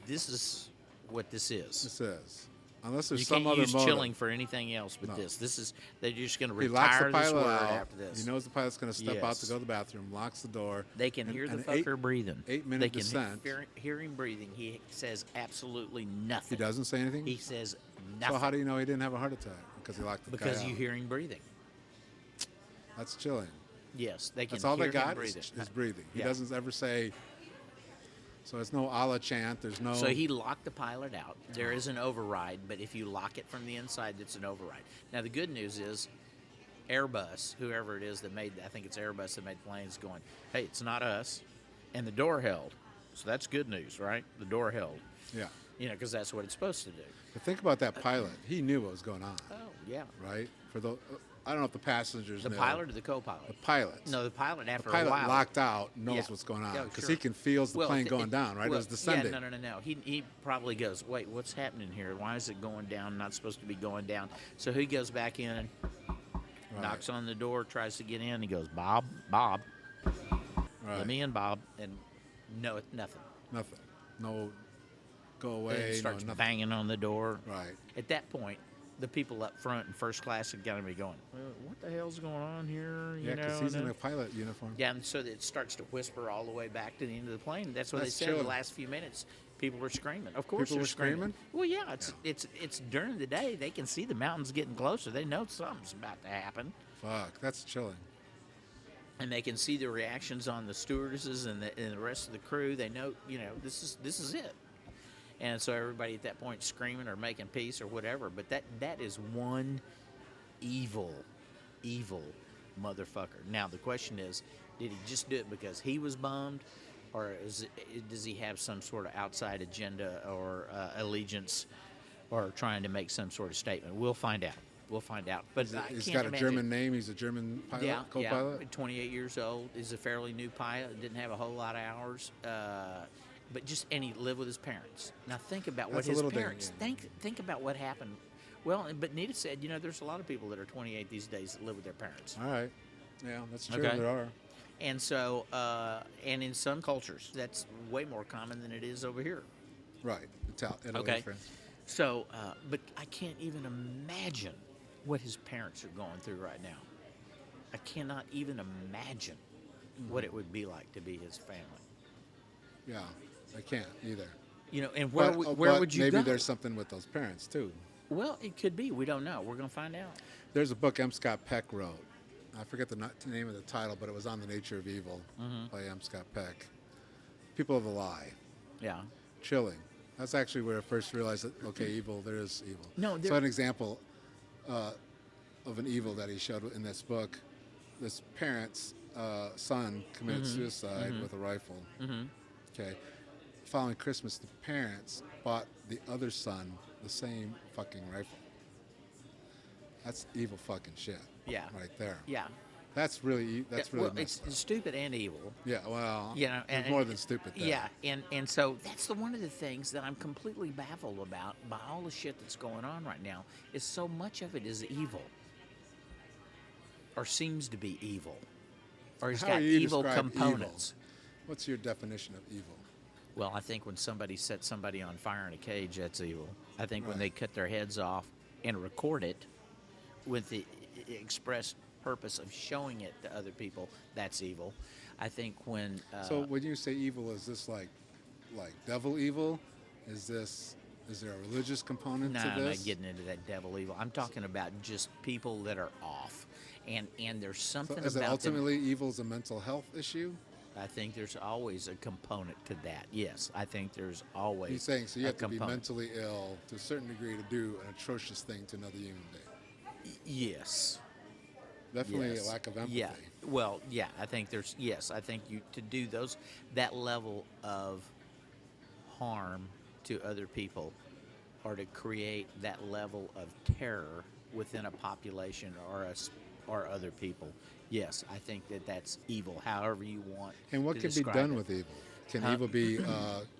this is what this is. this is. Unless there's You some can't other use motive. chilling for anything else but No. this. This is they're just going to He locks retire the this pilot word out. after this. He knows the pilot's going to step out to Yes. go to the bathroom, locks the door. They can and- hear the and fucker breathing. 8-minute They can descent. hear him breathing. He says absolutely He nothing. doesn't say anything? He says nothing. So how do you know he didn't have a heart attack? Because he locked the Because guy you out. hear him breathing. That's chilling. Yes, they can That's all hear they him got breathing. is breathing. He Yeah. doesn't ever say. So it's no Allah chant. There's no. So he locked the pilot out. There is an override, but if you lock it from the inside, it's an override. Now the good news is, Airbus, whoever it is that made, I think it's Airbus that made planes, going, hey, it's not us, and the door held. So that's good news, right? The door held. Yeah. Because that's what it's supposed to do. But think about that pilot. He knew what was going on, Oh yeah. right? For the, I don't know if the passengers The knew. pilot or the co-pilot? The pilot. No, the pilot after The pilot a while. locked out knows Yeah. what's going on Yeah, because sure. he can feels the Well, plane going down, right? well, it was descending. Yeah, no. He probably goes, wait, what's happening here? Why is it going down? Not supposed to be going down. So he goes back in and Right. knocks on the door, tries to get in. He goes, Bob, Right. let me in, Bob. And no, nothing. Nothing. No. Go And away. he starts no nothing. banging on the door. Right. At that point, the people up front in first class have got to be going, well, what the hell's going on here? Yeah, because he's and in then- a pilot uniform. Yeah, and so it starts to whisper all the way back to the end of the plane. That's what That's they said in chilling. the last few minutes. People were screaming. Of course, People they're were screaming? Well, yeah, it's during the day. They can see the mountains getting closer. They know something's about to happen, Fuck, that's chilling. and they can see the reactions on the stewardesses and the rest of the crew. They know, this is it. And so everybody at that point screaming or making peace or whatever. But that is one evil motherfucker. Now the question is, did he just do it because he was bummed, or does he have some sort of outside agenda or allegiance, or trying to make some sort of statement? We'll find out. But I He's can't got a imagine. German name. He's a German pilot, Yeah, co-pilot. 28 years old. Is a fairly new pilot. Didn't have a whole lot of hours. And he lived with his parents. Now think about what That's a his little parents dangerous. think about what happened. Well, but Nita said, there's a lot of people that are 28 these days that live with their parents. All right. Yeah, that's true. Okay. There are. And so, and in some cultures, that's way more common than it is over here. Right. Italy, Okay. France. So, but I can't even imagine what his parents are going through right now. I cannot even imagine what it would be like to be his family. Yeah, I can't either. And where But would you maybe go? there's something with those parents too. Well, it could be. We don't know. We're going to find out. There's a book M. Scott Peck wrote. I forget the name of the title, but it was on the nature of evil by M. Scott Peck. People of the Lie. Yeah. Chilling. That's actually where I first realized that, okay, evil, there is evil. No, there- So an example of an evil that he showed in this book, this parent's son committed suicide with a rifle. Okay. Following Christmas, the parents bought the other son the same fucking rifle. That's evil fucking shit. Yeah. Right there. Yeah. That's really Well, messed it's up. stupid and evil. Yeah, well, And it's more than stupid there. Yeah, and so that's one of the things that I'm completely baffled about by all the shit that's going on right now. Is so much of it is evil, or seems to be evil, or it's How got do you evil describe components. evil? What's your definition of evil? Well, I think when somebody sets somebody on fire in a cage, that's evil. I think when Right. they cut their heads off and record it with the express purpose of showing it to other people, that's evil. I think when So when you say evil, is this like devil evil? Is there a religious component no, to I'm this? not getting into that devil evil. I'm talking about just people that are off, and there's So something is it about them. ultimately evil is a mental health issue? I think there's always a component to that. Yes, I think there's always. You're saying so you a have to be component. mentally ill to a certain degree to do an atrocious thing to another human being. Yes. Definitely Yes. a lack of empathy. Yeah. Well, yeah, I think there's I think you to do that level of harm to other people or to create that level of terror within a population or other people, yes, I think that that's evil, however you want And what to can be describe done it. with evil? Can evil be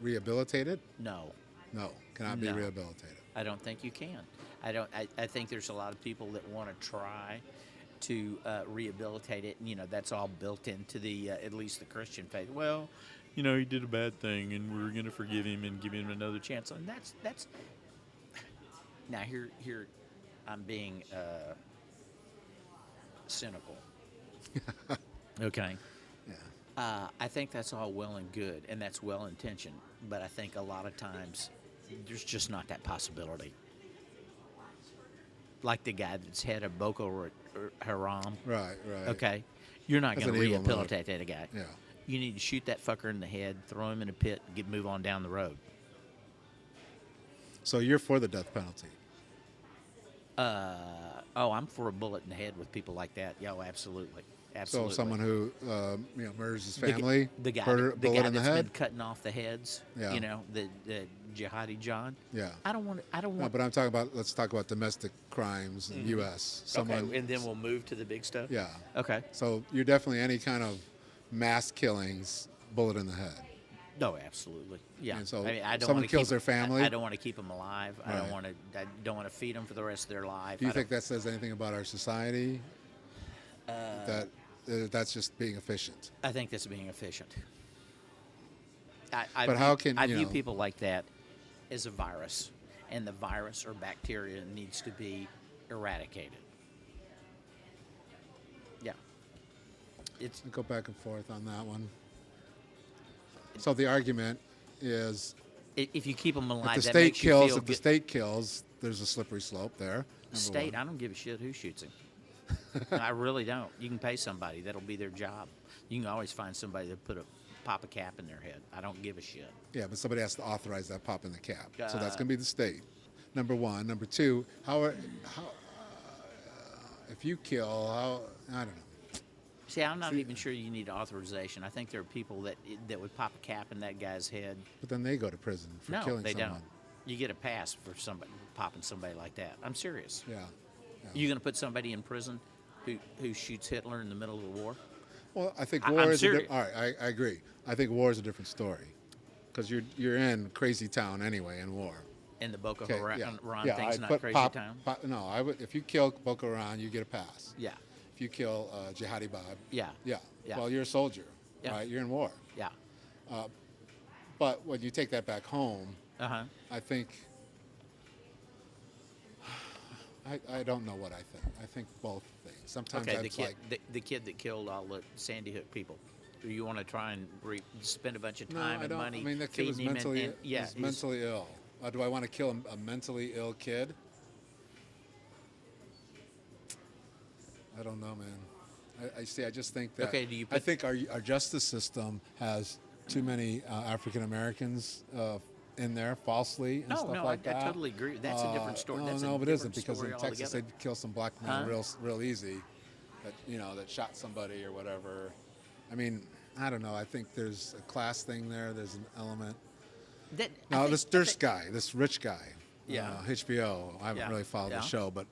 rehabilitated? No. No, cannot be No. rehabilitated. I don't think you can. I think there's a lot of people that want to try to rehabilitate it. And, that's all built into the at least the Christian faith. Well, he did a bad thing, and we're going to forgive him and give him another chance. And that's now here I'm being cynical. Okay. Yeah. I think that's all well and good, and that's well intentioned. But I think a lot of times there's just not that possibility. Like the guy that's head of Boko Haram. Right. Okay, you're not That's going to an evil rehabilitate that guy. Yeah. You need to shoot that fucker in the head, throw him in a pit, move on down the road. So you're for the death penalty? I'm for a bullet in the head with people like that. Yo, absolutely. So someone who murders his The family, the guy, bullet the guy in the that's head. been cutting off the heads. Yeah. The jihadi John. Yeah. I don't want. No, but I'm talking about. Let's talk about domestic crimes in U.S. Someone. Okay, and then we'll move to the big stuff. Yeah. Okay. So you're definitely any kind of mass killings, bullet in the head. No, absolutely. Yeah. And so I don't someone wanna kills keep, their family? I don't want to keep them alive. I Right. don't want to feed them for the rest of their life. Do you think that says anything about our society? That's just being efficient. I think that's being efficient. But how can I you view know? people like that as a virus, and the virus or bacteria needs to be eradicated. Yeah. It's Go back and forth on that one. So the argument is, if you keep them alive, if the that state makes you kills, feel if the good. state kills, there's a slippery slope there. State, Number I don't give a shit who shoots him. I really don't. You can pay somebody; that'll be their job. You can always find somebody to pop a cap in their head. I don't give a shit. Yeah, but somebody has to authorize that pop in the cap. So that's going to be the state. Number one. Number two, if you kill, I don't know. See, I'm not even sure you need authorization. I think there are people that would pop a cap in that guy's head. But then they go to prison for No, killing they someone. don't. You get a pass for popping somebody like that. I'm serious. Yeah. You going to put somebody in prison who shoots Hitler in the middle of the war? Well, I think I'm war is serious. all right. I agree. I think war is a different story, because you're in crazy town anyway in war. And the Boko Okay, Haram yeah. thing's I'd not put crazy town? No, I would. If you kill Boko Haram, you get a pass. Yeah, If you kill Jihadi Bob, yeah, yeah. Yeah. Well, you're a soldier, Yeah. right? You're in war. yeah. But when you take that back home, Uh-huh. I think I don't know what I think. I think both things. Sometimes Okay, I'm the kid, like, the kid that killed all the Sandy Hook people. Do you want to try and spend a bunch of no, time I and don't. money I mean, that kid was feeding him mentally, yeah, was he's- mentally ill. Do I want to kill a mentally ill kid? I don't know, man. I see. I just think that. Okay, do you I put- think our justice system has too many African Americans in there falsely and No, stuff no, like I that. totally agree. That's a different story. No, That's a no, but it isn't, different because in story Texas altogether. they kill some black men Huh? real easy. That shot somebody or whatever. I mean, I don't know. I think there's a class thing there. There's an element. Now this guy, this rich guy, Yeah. HBO. I haven't Yeah, really followed yeah. the show, but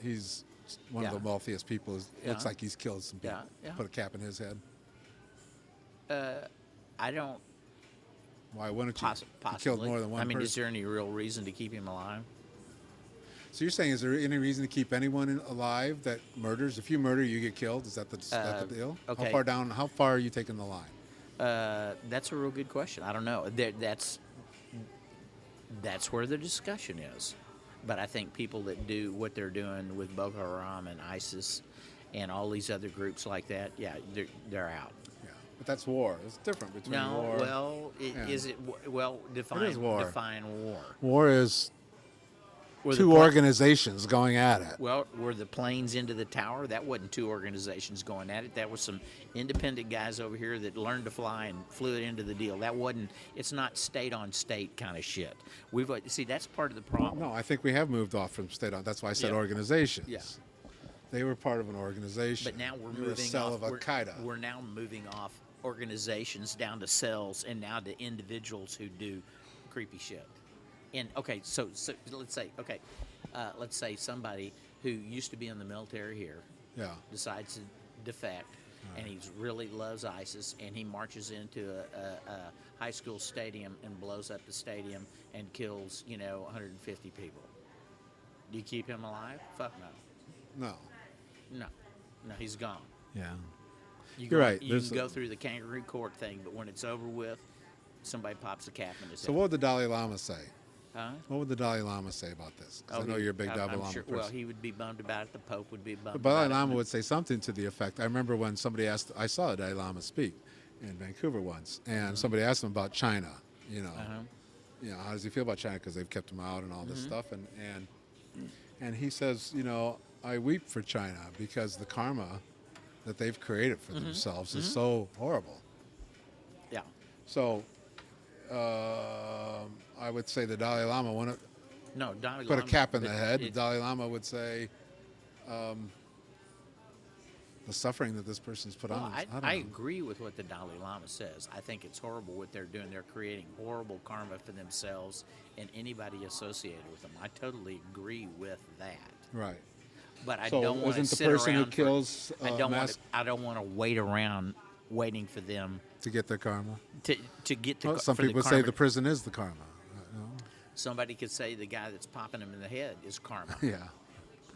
he's one Yeah. of the wealthiest people. Looks Yeah. like he's killed some people. Yeah, yeah. Put a cap in his head. I don't Why wouldn't you? possibly. He killed more than one I mean, person. is there any real reason to keep him alive? So you're saying, is there any reason to keep anyone alive that murders? If you murder, you get killed. Is that the deal? okay. How far are you taking the line? That's a real good question. I don't know. That's where the discussion is. But I think people that do what they're doing with Boko Haram and ISIS and all these other groups like that, yeah, they're out. Yeah, but that's war. It's different between No, war. well, is it well define? It is war. Define war. War is Were the two pla- organizations going at it. Well, were the planes into the tower? That wasn't two organizations going at it. That was some independent guys over here that learned to fly and flew it into the deal. That wasn't. It's not state on state kind of shit. See, that's part of the problem. No, I think we have moved off from state on. That's why I said Yeah. organizations. Yeah. They were part of an organization. But now we're We were moving a cell off. of Al Qaeda. We're now moving off organizations down to cells and now to individuals who do creepy shit. And okay, so let's say somebody who used to be in the military here Yeah. decides to defect, and he really loves ISIS, and he marches into a high school stadium and blows up the stadium and kills 150 people. Do you keep him alive? Fuck no. No. No, he's gone. Yeah. You're right. You There's can go through the kangaroo court thing, but when it's over with, somebody pops a cap in his So head. what would the Dalai Lama say? Huh? What would the Dalai Lama say about this? 'Cause I know you're a big Dalai Lama sure, person. well, he would be bummed about it. The Pope would be bummed The Dalai about it. Lama would say something to the effect. I remember when somebody asked, I saw a Dalai Lama speak in Vancouver once, and somebody asked him about China. How does he feel about China because they've kept him out and all this stuff, and he says, I weep for China because the karma that they've created for themselves is so horrible. Yeah. So I would say the Dalai Lama wouldn't No, Dalai put a Lama- cap in the but head. The it- Dalai Lama would say the suffering that this person's put Well, on. I don't I know. agree with what the Dalai Lama says. I think it's horrible what they're doing. They're creating horrible karma for themselves and anybody associated with them. I totally agree with that. Right. But I So don't want to isn't the sit person who around. kills, I don't want. mass- I don't want to wait around waiting for them To get their karma. to get to. Well, some for people the say karma. the prison is the karma. Somebody could say the guy that's popping him in the head is karma. Yeah.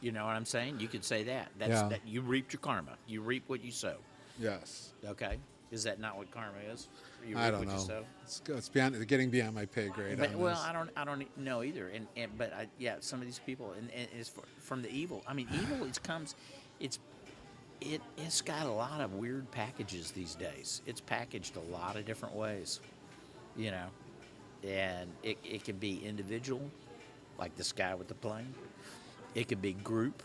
You know what I'm saying? You could say that. That's Yeah. that you reaped your karma. You reap what you sow. Yes. Okay. Is that not what karma is? You I reap don't what you know. sow? It's beyond getting beyond my pay grade. But, on well, this. I don't know either. But some of these people, and it's from the evil. I mean, evil. It's got a lot of weird packages these days. It's packaged a lot of different ways, and it can be individual, like this guy with the plane. It could be group,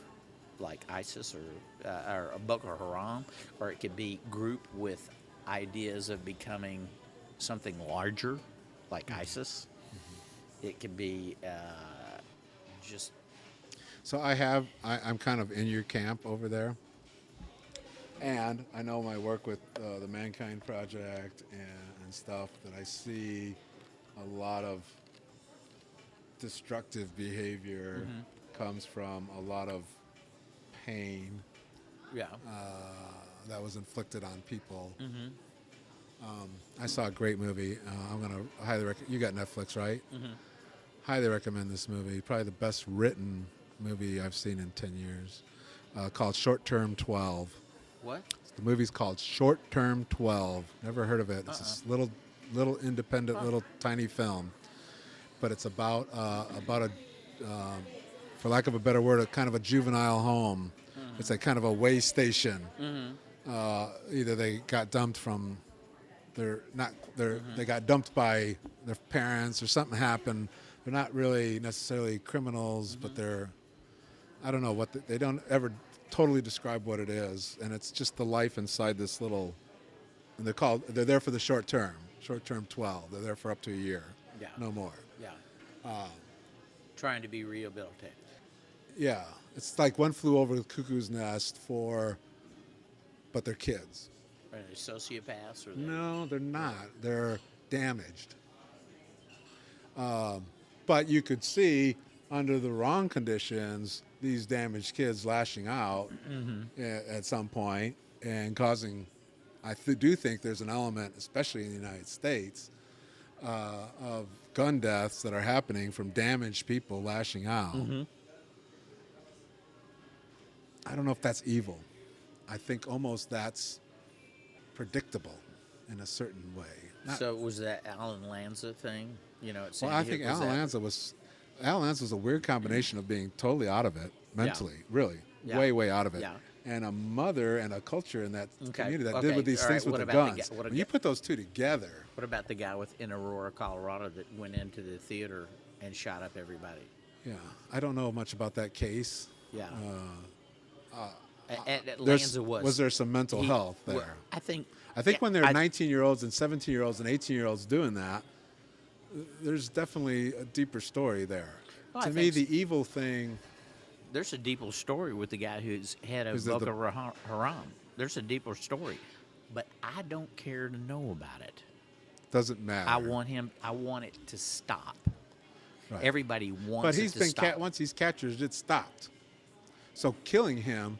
like ISIS or Boko Haram, or it could be group with ideas of becoming something larger, like ISIS. It could be just. So I'm kind of in your camp over there. And I know my work with the Mankind Project and stuff that I see a lot of destructive behavior comes from a lot of pain Yeah. that was inflicted on people. I saw a great movie. I'm going to highly recommend. You got Netflix, right? Highly recommend this movie. Probably the best written movie I've seen in 10 years. Called Short Term 12. What? The movie's called Short Term 12. Never heard of it. It's this little independent, little tiny film. But it's about a for lack of a better word, a kind of a juvenile home. It's a kind of a way station. Either they got dumped from they got dumped by their parents or something happened. They're not really necessarily criminals, but I don't know they don't ever totally describe what it is, and it's just the life inside this little. And they're there for the short term 12. They're there for up to a year, Yeah. no more. Yeah. Trying to be rehabilitated. Yeah, it's like One Flew Over the Cuckoo's Nest but they're kids. Are they sociopaths or? No, they're not. They're damaged. But you could see under the wrong conditions these damaged kids lashing out at some point and causing. I do think there's an element, especially in the United States, of gun deaths that are happening from damaged people lashing out. I don't know if that's evil. I think almost that's predictable in a certain way. So was that Alan Lanza thing? It seemed Well, I think Alan Lanza was a weird combination of being totally out of it mentally, really, Yeah. way out of it, Yeah. and a mother and a culture in that Okay. community that Okay. did with these All things right. with What the about the guns. guy- When you put those two together, What about the guy in Aurora, Colorado, that went into the theater and shot up everybody? yeah, I don't know much about that case. Yeah. There's- Lanza was there some mental health there? Well, I think when there are 19-year-olds and 17-year-olds and 18-year-olds doing that, there's definitely a deeper story there. Well, To I me, think the evil thing. there's a deeper story with the guy who's head of Is it the- Boko Haram. There's a deeper story, but I don't care to know about it. Doesn't matter. I want it to stop. Right. Everybody wants But it he's to been stop. once he's captured, it stopped. So killing him,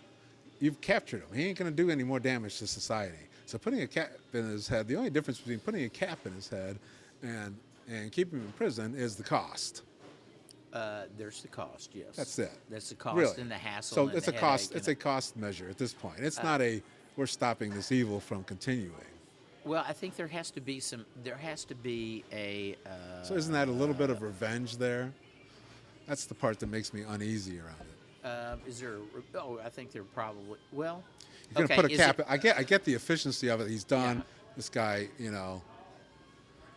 you've captured him. He ain't going to do any more damage to society. So putting a cap in his head, the only difference between putting a cap in his head and keeping him in prison is the cost. There's the cost, yes. That's it. That's the cost Really. and the hassle. So and it's the a cost. headache It's and a cost measure at this point. It's not a we're stopping this evil from continuing. well, I think there has to be some. There has to be a. So isn't that a little bit of revenge there? That's the part that makes me uneasy around it. Is there? Oh, I think there probably. Well, You're okay, gonna put a is cap. it- I get the efficiency of it. He's done. Yeah. This guy,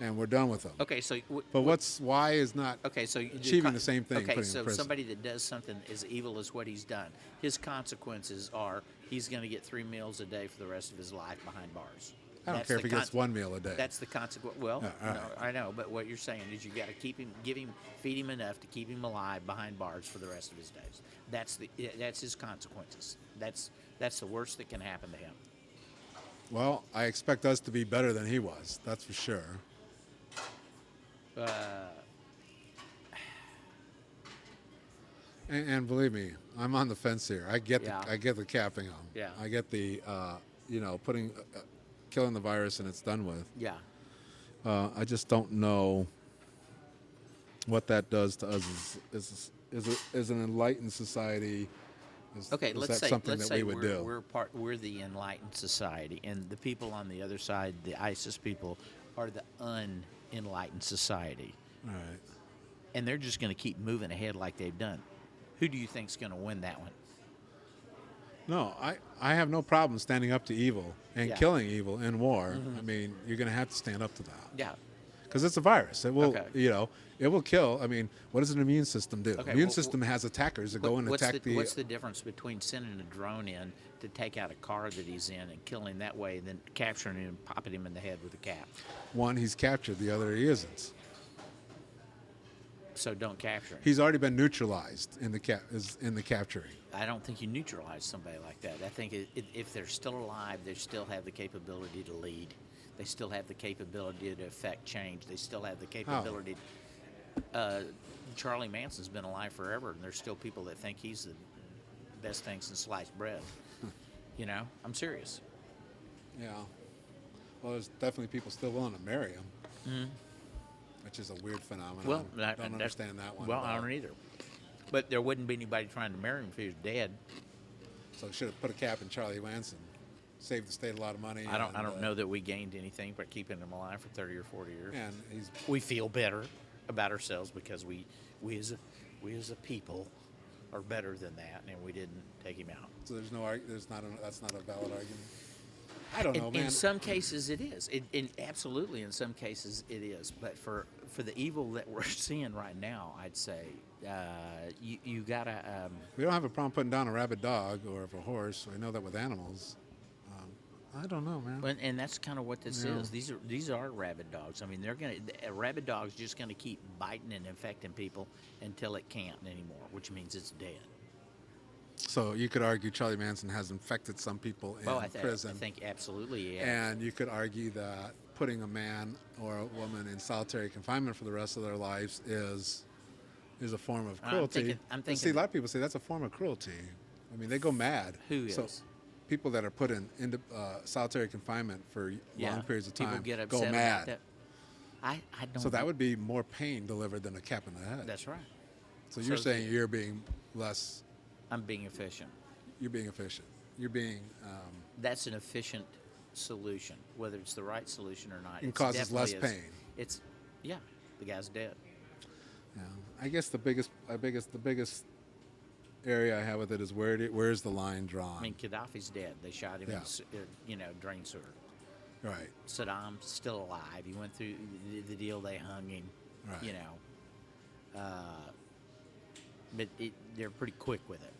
and we're done with him. okay, so. But why is not Okay, so achieving the same thing? Okay, putting him so in prison? somebody that does something as evil as what he's done, his consequences are he's going to get 3 meals a day for the rest of his life behind bars. I don't That's care if the he gets one meal a day. That's the consequence. Well, all no, right. I know, but what you're saying is you got to feed him enough to keep him alive behind bars for the rest of his days. That's his consequences. That's the worst that can happen to him. Well, I expect us to be better than he was. That's for sure. And believe me, I'm on the fence here. I get Yeah. I get the capping him. Yeah. I get the putting killing the virus and it's done with. Yeah. I just don't know what that does to us as an enlightened society. Okay, is let's that say something that we would do? we're the enlightened society, and the people on the other side, the ISIS people, are the unenlightened society, All right. and they're just going to keep moving ahead like they've done. Who do you think's going to win that one? No, I have no problem standing up to evil and Yeah. killing evil in war. I mean, you're going to have to stand up to that. Yeah. Because it's a virus. It will, Okay. it will kill. I mean, what does an immune system do? Okay, Immune well, system has attackers that go and attack What's the difference between sending a drone in to take out a car that he's in and killing him that way, and then capturing him and popping him in the head with a cap? One, he's captured. The other, he isn't. So don't capture him. He's already been neutralized in the capturing. I don't think you neutralize somebody like that. I think if they're still alive, they still have the capability to lead. They still have the capability to affect change. They still have the capability. Charlie Manson's been alive forever, and there's still people that think he's the best thing since sliced bread. I'm serious. Yeah. Well, there's definitely people still willing to marry him, which is a weird phenomenon. Well, I don't understand that one. Well, I don't either. But there wouldn't be anybody trying to marry him if he was dead. So should have put a cap in Charlie Manson. Saved the state a lot of money. I don't know that we gained anything by keeping him alive for 30 or 40 years. And We feel better about ourselves because we as a people are better than that, and we didn't take him out. so that's not a valid argument. I don't know, man. In some cases, it is. Absolutely, in some cases, it is. But for the evil that we're seeing right now, I'd say you gotta. We don't have a problem putting down a rabid dog or a horse. I know that with animals. I don't know, man. And that's kind of what this Yeah. is. These are rabid dogs. I mean, a rabid dog's just gonna keep biting and infecting people until it can't anymore, which means it's dead. So you could argue Charlie Manson has infected some people in prison. I think absolutely, yeah. And you could argue that putting a man or a woman in solitary confinement for the rest of their lives is a form of cruelty. I'm thinking. See, a lot of people say that's a form of cruelty. I mean, they go mad. Who So is? people that are put in solitary confinement for long periods of time People get go upset mad. about that. I don't. So that think- would be more pain delivered than a cap in the head. That's right. So you're so- saying you're being less. I'm being efficient. You're being efficient. You're being. That's an efficient solution, whether it's the right solution or not. It It's causes less definitely pain. The guy's dead. Yeah. I guess the biggest area I have with it is where's the line drawn? I mean, Gaddafi's dead. They shot him Yeah. in drain sewer. Right. Saddam's still alive. He went through the deal. They hung him. Right. But they're pretty quick with it.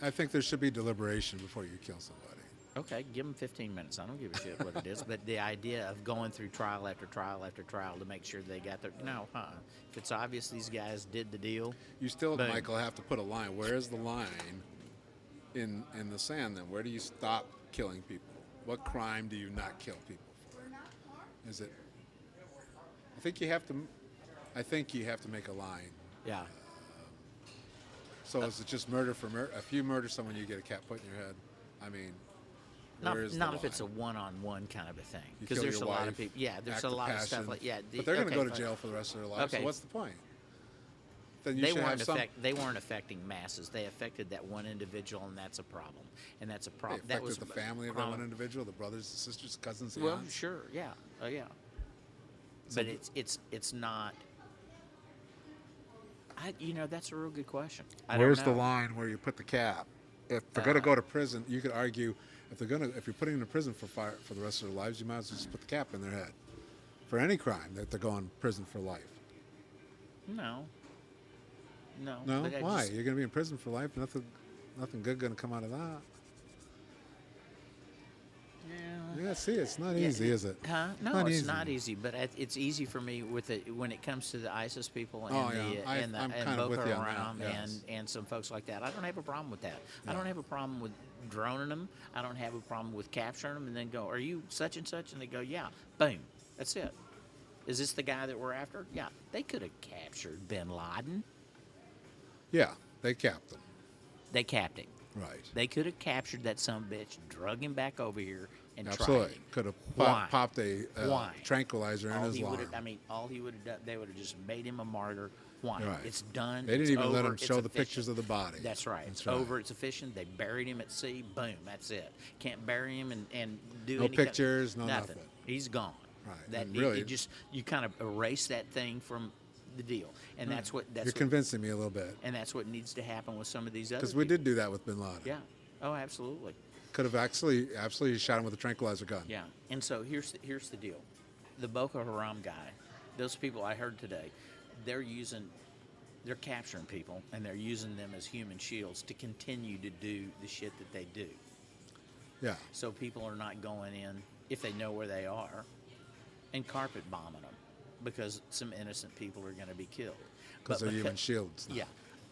I think there should be deliberation before you kill somebody. Okay, give them 15 minutes. I don't give a shit what it is. But the idea of going through trial after trial after trial to make sure they got their if it's obvious these guys did the deal, You still, Boom. Michael, have to put a line. Where is the line in the sand then? Where do you stop killing people? What crime do you not kill people for? Is it? I think you have to. I think you have to make a line. Yeah. So is it just murder for murder? If you murder someone, you get a cat put in your head. I mean, where is the Not if line? it's a one-on-one kind of a thing. You Because kill there's your a lot of wife, people. Yeah, there's act a of lot of stuff passion, like but they're going to okay, go to fine. jail for the rest of their lives. Okay. So what's the point? Then you should have some. They weren't affecting masses. They affected that one individual, and that's a problem. And that's a They problem. affected That was the family of that one individual, the brothers, the sisters, cousins, the Well, aunts. sure, yeah, oh yeah. So But it's not. That's a real good question. Where's I the don't know. line where you put the cap? If they're going to go to prison, you could argue if you're putting them in prison for the rest of their lives, you might as well just put the cap in their head for any crime that they're going to prison for life. No. No, but why? You're going to be in prison for life. Nothing good going to come out of that. Yeah, see, it's not easy, is it? Huh? No, Not it's easy. not easy. But it's easy for me with it when it comes to the ISIS people and Oh, yeah. and I'm kind of Boko with you on that, Haram yes. and some folks like that. I don't have a problem with that. Yeah. I don't have a problem with droning them. I don't have a problem with capturing them and then go, "Are you such and such?" And they go, "Yeah." Boom. That's it. Is this the guy that we're after? Yeah. They could have captured Bin Laden. Yeah, they capped them. They capped him. Right. They could have captured that sumbitch, drug him back over here, and tried Absolutely. him. Could have Why? popped a Why? tranquilizer in his arm. All he would have done, they would have just made him a martyr. Why? Right. It's done. They didn't it's even let over, him it's show the efficient. pictures of the body. That's right. That's It's right. over. It's efficient. They buried him at sea. Boom. That's it. Can't bury him and do No any pictures, kind no nothing. nothing. He's gone. Right. That And really- you kind of erase that thing from the deal, and that's what You're convincing me a little bit. and that's what needs to happen with some of these other. Because we people. did do that with Bin Laden. Yeah. Oh, absolutely. Could have absolutely shot him with a tranquilizer gun. Yeah, and so here's the deal: the Boko Haram guy, those people I heard today, they're capturing people and they're using them as human shields to continue to do the shit that they do. Yeah. So people are not going in if they know where they are and carpet bombing them because some innocent people are going to be killed. Because But they're human shields. Now. Yeah,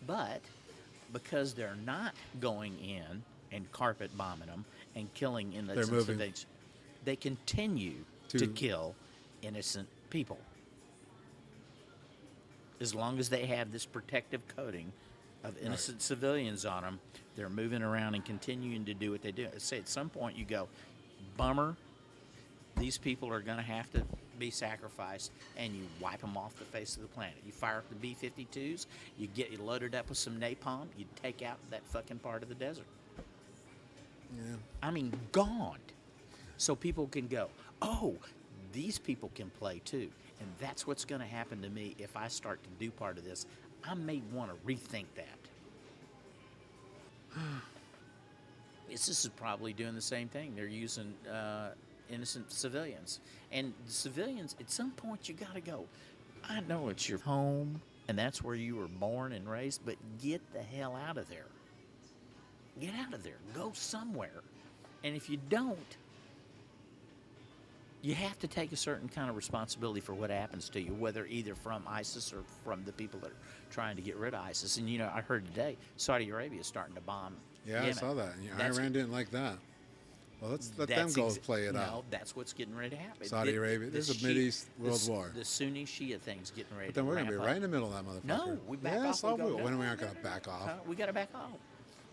but because they're not going in and carpet bombing them and killing innocent moving civilians, they continue to to- kill innocent people. As long as they have this protective coating of innocent civilians on them, they're moving around and continuing to do what they do. Say at some point you go, bummer, these people are going to have to be sacrificed, and you wipe them off the face of the planet. You fire up the B-52s, you load it up with some napalm, you take out that fucking part of the desert. Yeah. I mean, gone. So people can go, oh, these people can play too. And that's what's going to happen to me if I start to do part of this. I may want to rethink that. This is probably doing the same thing. They're using innocent civilians. And civilians, at some point, you got to go, I know it's your home, and that's where you were born and raised, but get the hell out of there. Get out of there. Go somewhere. And if you don't, you have to take a certain kind of responsibility for what happens to you, whether either from ISIS or from the people that are trying to get rid of ISIS. And, I heard today Saudi Arabia is starting to bomb Yeah, Yemen. I saw that. And That's- Iran didn't like that. Well, let them that's go play it no, out. that's what's getting ready to happen. Saudi Arabia. This is a Mideast world war. The Sunni Shia thing's getting ready But then to we're going to be ramp right up. in the middle of that motherfucker. No, we back yes, off. We I go, will. When no, we aren't no, going to back off. We got to back off.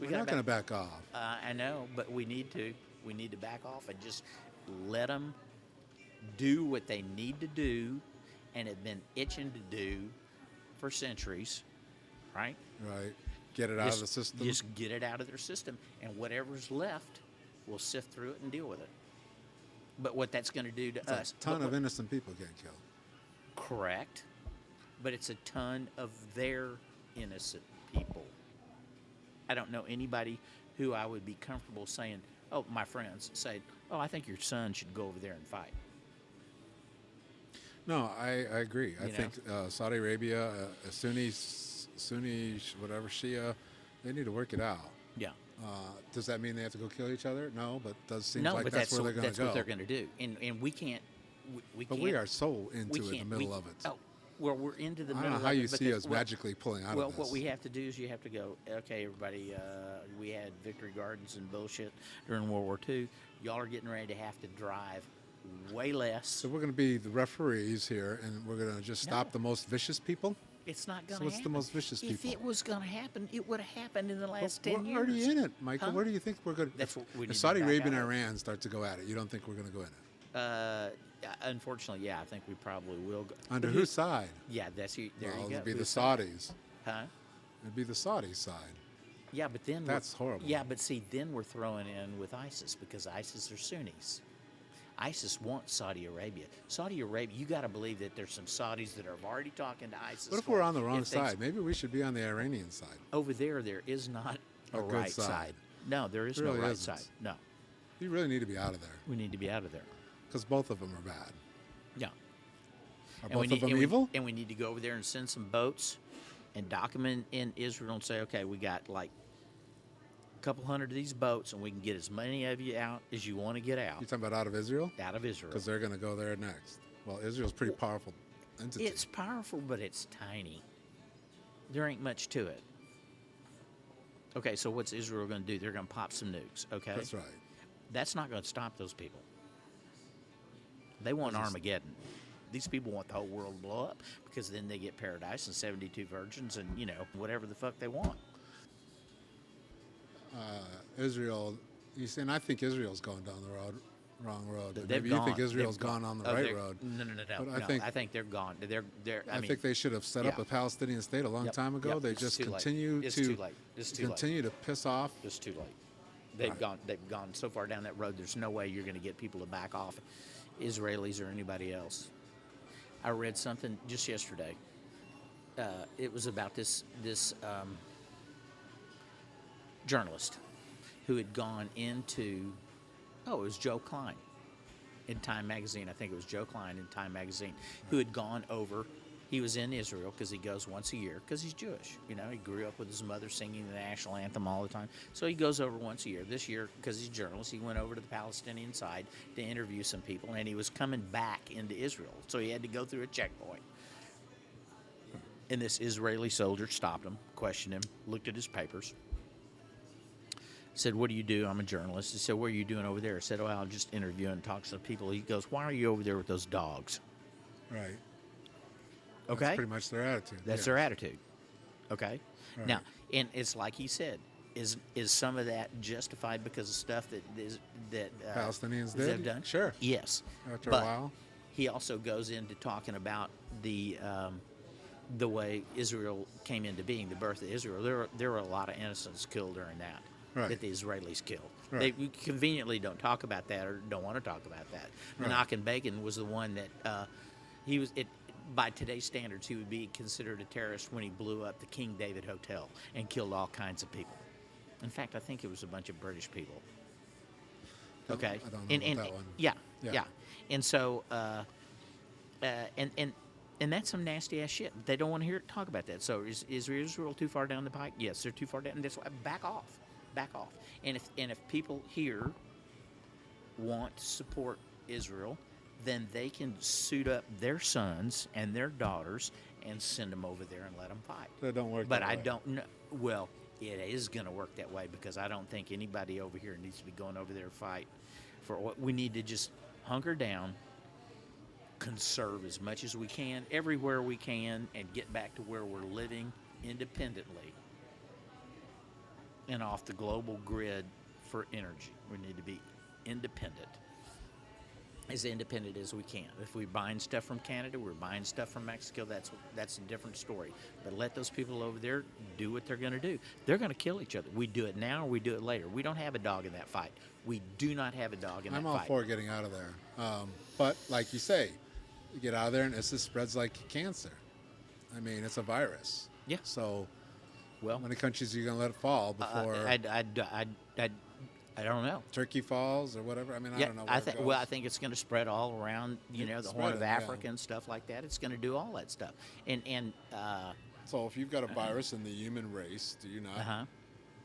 We're not going to back off. I know, but we need to. We need to back off and just let them do what they need to do and have been itching to do for centuries, right? Right. Get it out of the system. Just get it out of their system, and whatever's left, we'll sift through it and deal with it. But what that's going to do to us... A ton but of innocent people getting killed. Correct. But it's a ton of their innocent people. I don't know anybody who I would be comfortable saying, oh, my friends say, oh, I think your son should go over there and fight. No, I agree. I You know? think Saudi Arabia, Sunni, whatever, Shia, they need to work it out. Yeah. Does that mean they have to go kill each other? No, but it does seem No, like but that's where they're going to go. what they're going to do. And we can't... We But can't, we are so into it in the can't- middle of it. Oh, well, we're into the I middle don't know of how it you see because- us magically pulling out Well, of this. what we have to do is you have to go, okay, everybody, we had Victory Gardens and bullshit during World War II. Y'all are getting ready to have to drive way less. So we're going to be the referees here, and we're going to just stop the most vicious people. It's not going to So what's happen. the most vicious If people? it was going to happen, it would have happened in the last We're 10 years. already in it, Michael. Huh? Where do you think we're going? That's what we need If to Saudi back Arabia and out of. Iran start to go at it, you don't think we're going to go in it? Unfortunately, yeah, I think we probably will go. Under whose side? Yeah, that's you. There Well, you go. it'd be the Whose side? Saudis. Huh? It'd be the Saudi side. Yeah, but then That's horrible. Yeah, but see, then we're throwing in with ISIS because ISIS are Sunnis. ISIS wants Saudi Arabia. Saudi Arabia, you got to believe that there's some Saudis that are already talking to ISIS. What if we're on the if wrong they- side? Maybe we should be on the Iranian side. Over there is not a A good right side. side. No, there is There really no right isn't. side. No, You really need to be out of there we need to be out of there. because both of them are bad. Yeah. Are And we both of need- them evil? And we need to go over there and send some boats and document in Israel and say, okay, we got like a couple hundred of these boats, and we can get as many of you out as you want to get out You're talking about out of Israel? out of Israel. Because they're going to go there next. Well, Israel's a pretty powerful entity. It's powerful, but it's tiny. There ain't much to it. Okay, so what's Israel going to do? They're going to pop some nukes, okay? That's right. That's not going to stop those people. They want Armageddon. These people want the whole world to blow up because then they get paradise and 72 virgins and, whatever the fuck they want. Israel, you see, and I think Israel's going down the wrong road. But They've maybe you think gone. Israel's They've gone on the Oh, right they're- road. No. But No, I think they're gone. I mean, think they should have set up yeah. a Palestinian state a long Yep, time ago. yep, They it's just too late. continue It's to too late. It's too late. continue to piss off. It's too late. They've Right. gone. They've gone so far down that road. There's no way you're going to get people to back off, Israelis or anybody else. I read something just yesterday. It was about this journalist who had gone into. Oh, it was Joe Klein in Time Magazine. I think it was Joe Klein in Time Magazine who had gone over. He was in Israel because he goes once a year because he's Jewish. He grew up with his mother singing the national anthem all the time. So he goes over once a year. This year, because he's a journalist, he went over to the Palestinian side to interview some people, and he was coming back into Israel. So he had to go through a checkpoint. And this Israeli soldier stopped him, questioned him, looked at his papers, said, "What do you do?" "I'm a journalist." He said, "What are you doing over there?" I said, "Oh, I'll just interview and talk to some people." He goes, "Why are you over there with those dogs?" Right. Okay? That's pretty much their attitude. That's yeah. their attitude. Okay? Right. Now, and it's like he said, is some of that justified because of stuff that Palestinians they've did? done? Sure. Yes. After But a while. he also goes into talking about the way Israel came into being, the birth of Israel. There were a lot of innocents killed during that. Right. That the Israelis killed. Right. They conveniently don't talk about that or don't want to talk about that. Right. Menachem Begin was the one that he was. By today's standards, he would be considered a terrorist when he blew up the King David Hotel and killed all kinds of people. In fact, I think it was a bunch of British people. Okay, I don't know about that one. Yeah, Yeah. yeah, and so and that's some nasty ass shit. They don't want to talk about that. So is Israel too far down the pike? Yes, they're too far down. And that's why back off. And if people here want to support Israel, then they can suit up their sons and their daughters and send them over there and let them fight. That don't work But that I way. don't know. Well, it is going to work that way because I don't think anybody over here needs to be going over there to fight. For what we need to just hunker down, conserve as much as we can, everywhere we can, and get back to where we're living independently and off the global grid for energy. We need to be independent. As independent as we can. If we're buying stuff from Canada, we're buying stuff from Mexico, that's a different story. But let those people over there do what they're going to do. They're going to kill each other. We do it now or we do it later. We don't have a dog in that fight. We do not have a dog in that I'm fight. all for getting out of there. But like you say, you get out of there and it just spreads like cancer. I mean, it's a virus. Yeah. So Well, how many countries are you going to let it fall before I don't know. Turkey falls or whatever? I mean, I Yeah, don't know where it goes. I think it's going to spread all around, the Spread Horn of it, Africa yeah. and stuff like that. It's going to do all that stuff. And So if you've got a virus in the human race, do you not? uh-huh.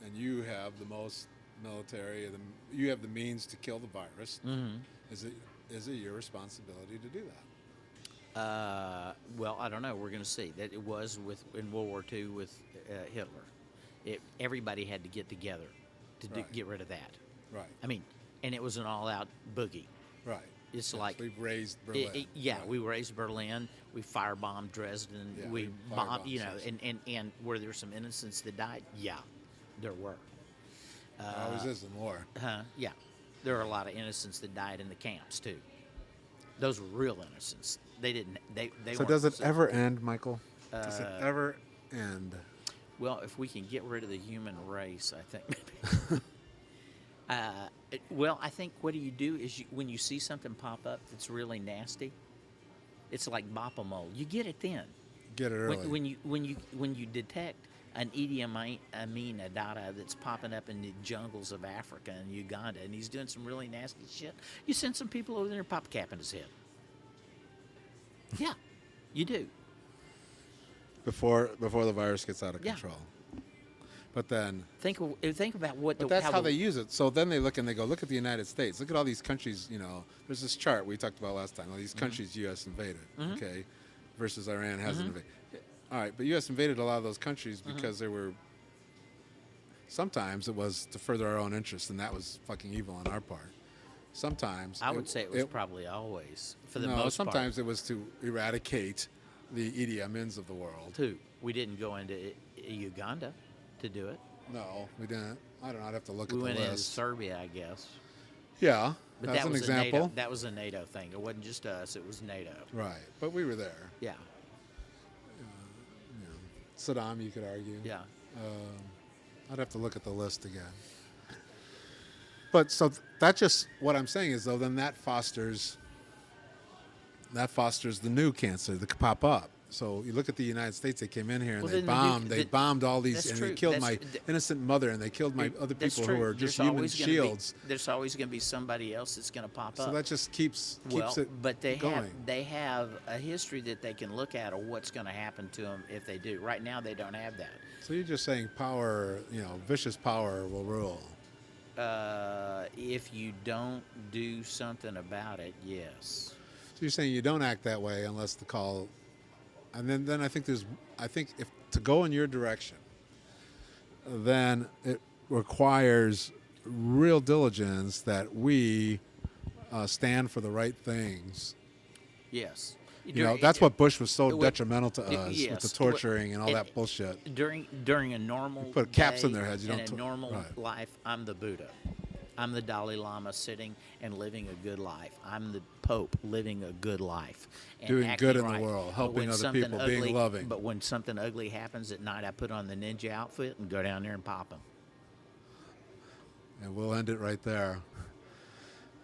And you have the most military, you have the means to kill the virus. Mm-hmm. Is it your responsibility to do that? Well, I don't know. We're going to see. That it was in World War II with Hitler. Everybody had to get together to Right. get rid of that. Right. I mean, and it was an all-out boogie. Right. It's like we've raised Berlin. we raised Berlin. We firebombed Dresden. Yeah, we we bombed, firebombed and were there some innocents that died? Yeah, there were. There always is in war. Yeah, there are a lot of innocents that died in the camps too. Those were real innocents. They didn't. They So weren't- does it ever end, Michael? Does it ever end? Well, if we can get rid of the human race, I think maybe. Well, I think what do you do is when you see something pop up that's really nasty, it's like boppa mold. You get it then. Get it early. When you detect an Idi Amin Dada that's popping up in the jungles of Africa and Uganda, and he's doing some really nasty shit, you send some people over there and pop a cap in his head. Yeah, you do. Before the virus gets out of Yeah. control. But then, Think about what. but that's how they use it. So then they look and they go, look at the United States. Look at all these countries. There's this chart we talked about last time. All these countries U.S. invaded, okay, versus Iran hasn't invaded. All right, but U.S. invaded a lot of those countries because they were. Sometimes it was to further our own interests, and that was fucking evil on our part. Sometimes I would say it was probably always for the no. most Sometimes part. it was to eradicate the Idi Amins of the world. Too. We didn't go into Uganda to do it. No, we didn't. I don't know. I'd have to look We at went the into list. Serbia, I guess. Yeah, But that's that an was example. A NATO. That was a NATO thing. It wasn't just us. It was NATO. Right, but we were there. Yeah. Saddam, you could argue. Yeah. I'd have to look at the list again. But so that just what I'm saying is though, then that fosters the new cancer that could pop up. So you look at the United States; they came in here and Well, they then bombed. They bombed all these, that's and true. they killed That's- my innocent mother, and they killed my other That's people who true. were just There's human always gonna shields. There's always going to be somebody else that's going to pop up. So that just keeps well, it but they going. have a history that they can look at of what's going to happen to them if they do. Right now, they don't have that. So you're just saying power, vicious power will rule. If you don't do something about it, yes. So you're saying you don't act that way unless the call, and then I think if to go in your direction, then it requires real diligence that we stand for the right things. Yes. That's what Bush was so It- detrimental to us with yes. the torturing and all And- that bullshit. During a normal put caps in day their heads, you in don't a tor- normal right. life, I'm the Buddha. I'm the Dalai Lama sitting and living a good life. I'm the Pope living a good life. And Doing acting good in the right. world, But helping when other something people, being loving. But when something ugly happens at night, I put on the ninja outfit and go down there and pop them. And we'll end it right there.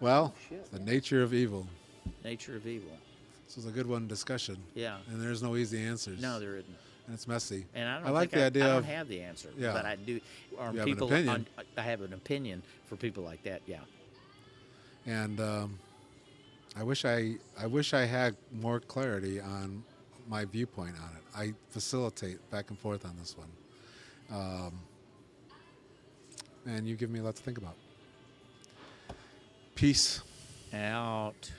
Well, the nature of evil. Nature of evil. This was a good one discussion. Yeah. And there's no easy answers. No, there isn't. And it's messy. And I don't like think the idea I don't of have the answer. Yeah. But I do. Or You have an people opinion. I have an opinion for people like that. Yeah. And I wish I had more clarity on my viewpoint on it. I facilitate back and forth on this one, and you give me a lot to think about. Peace. Out.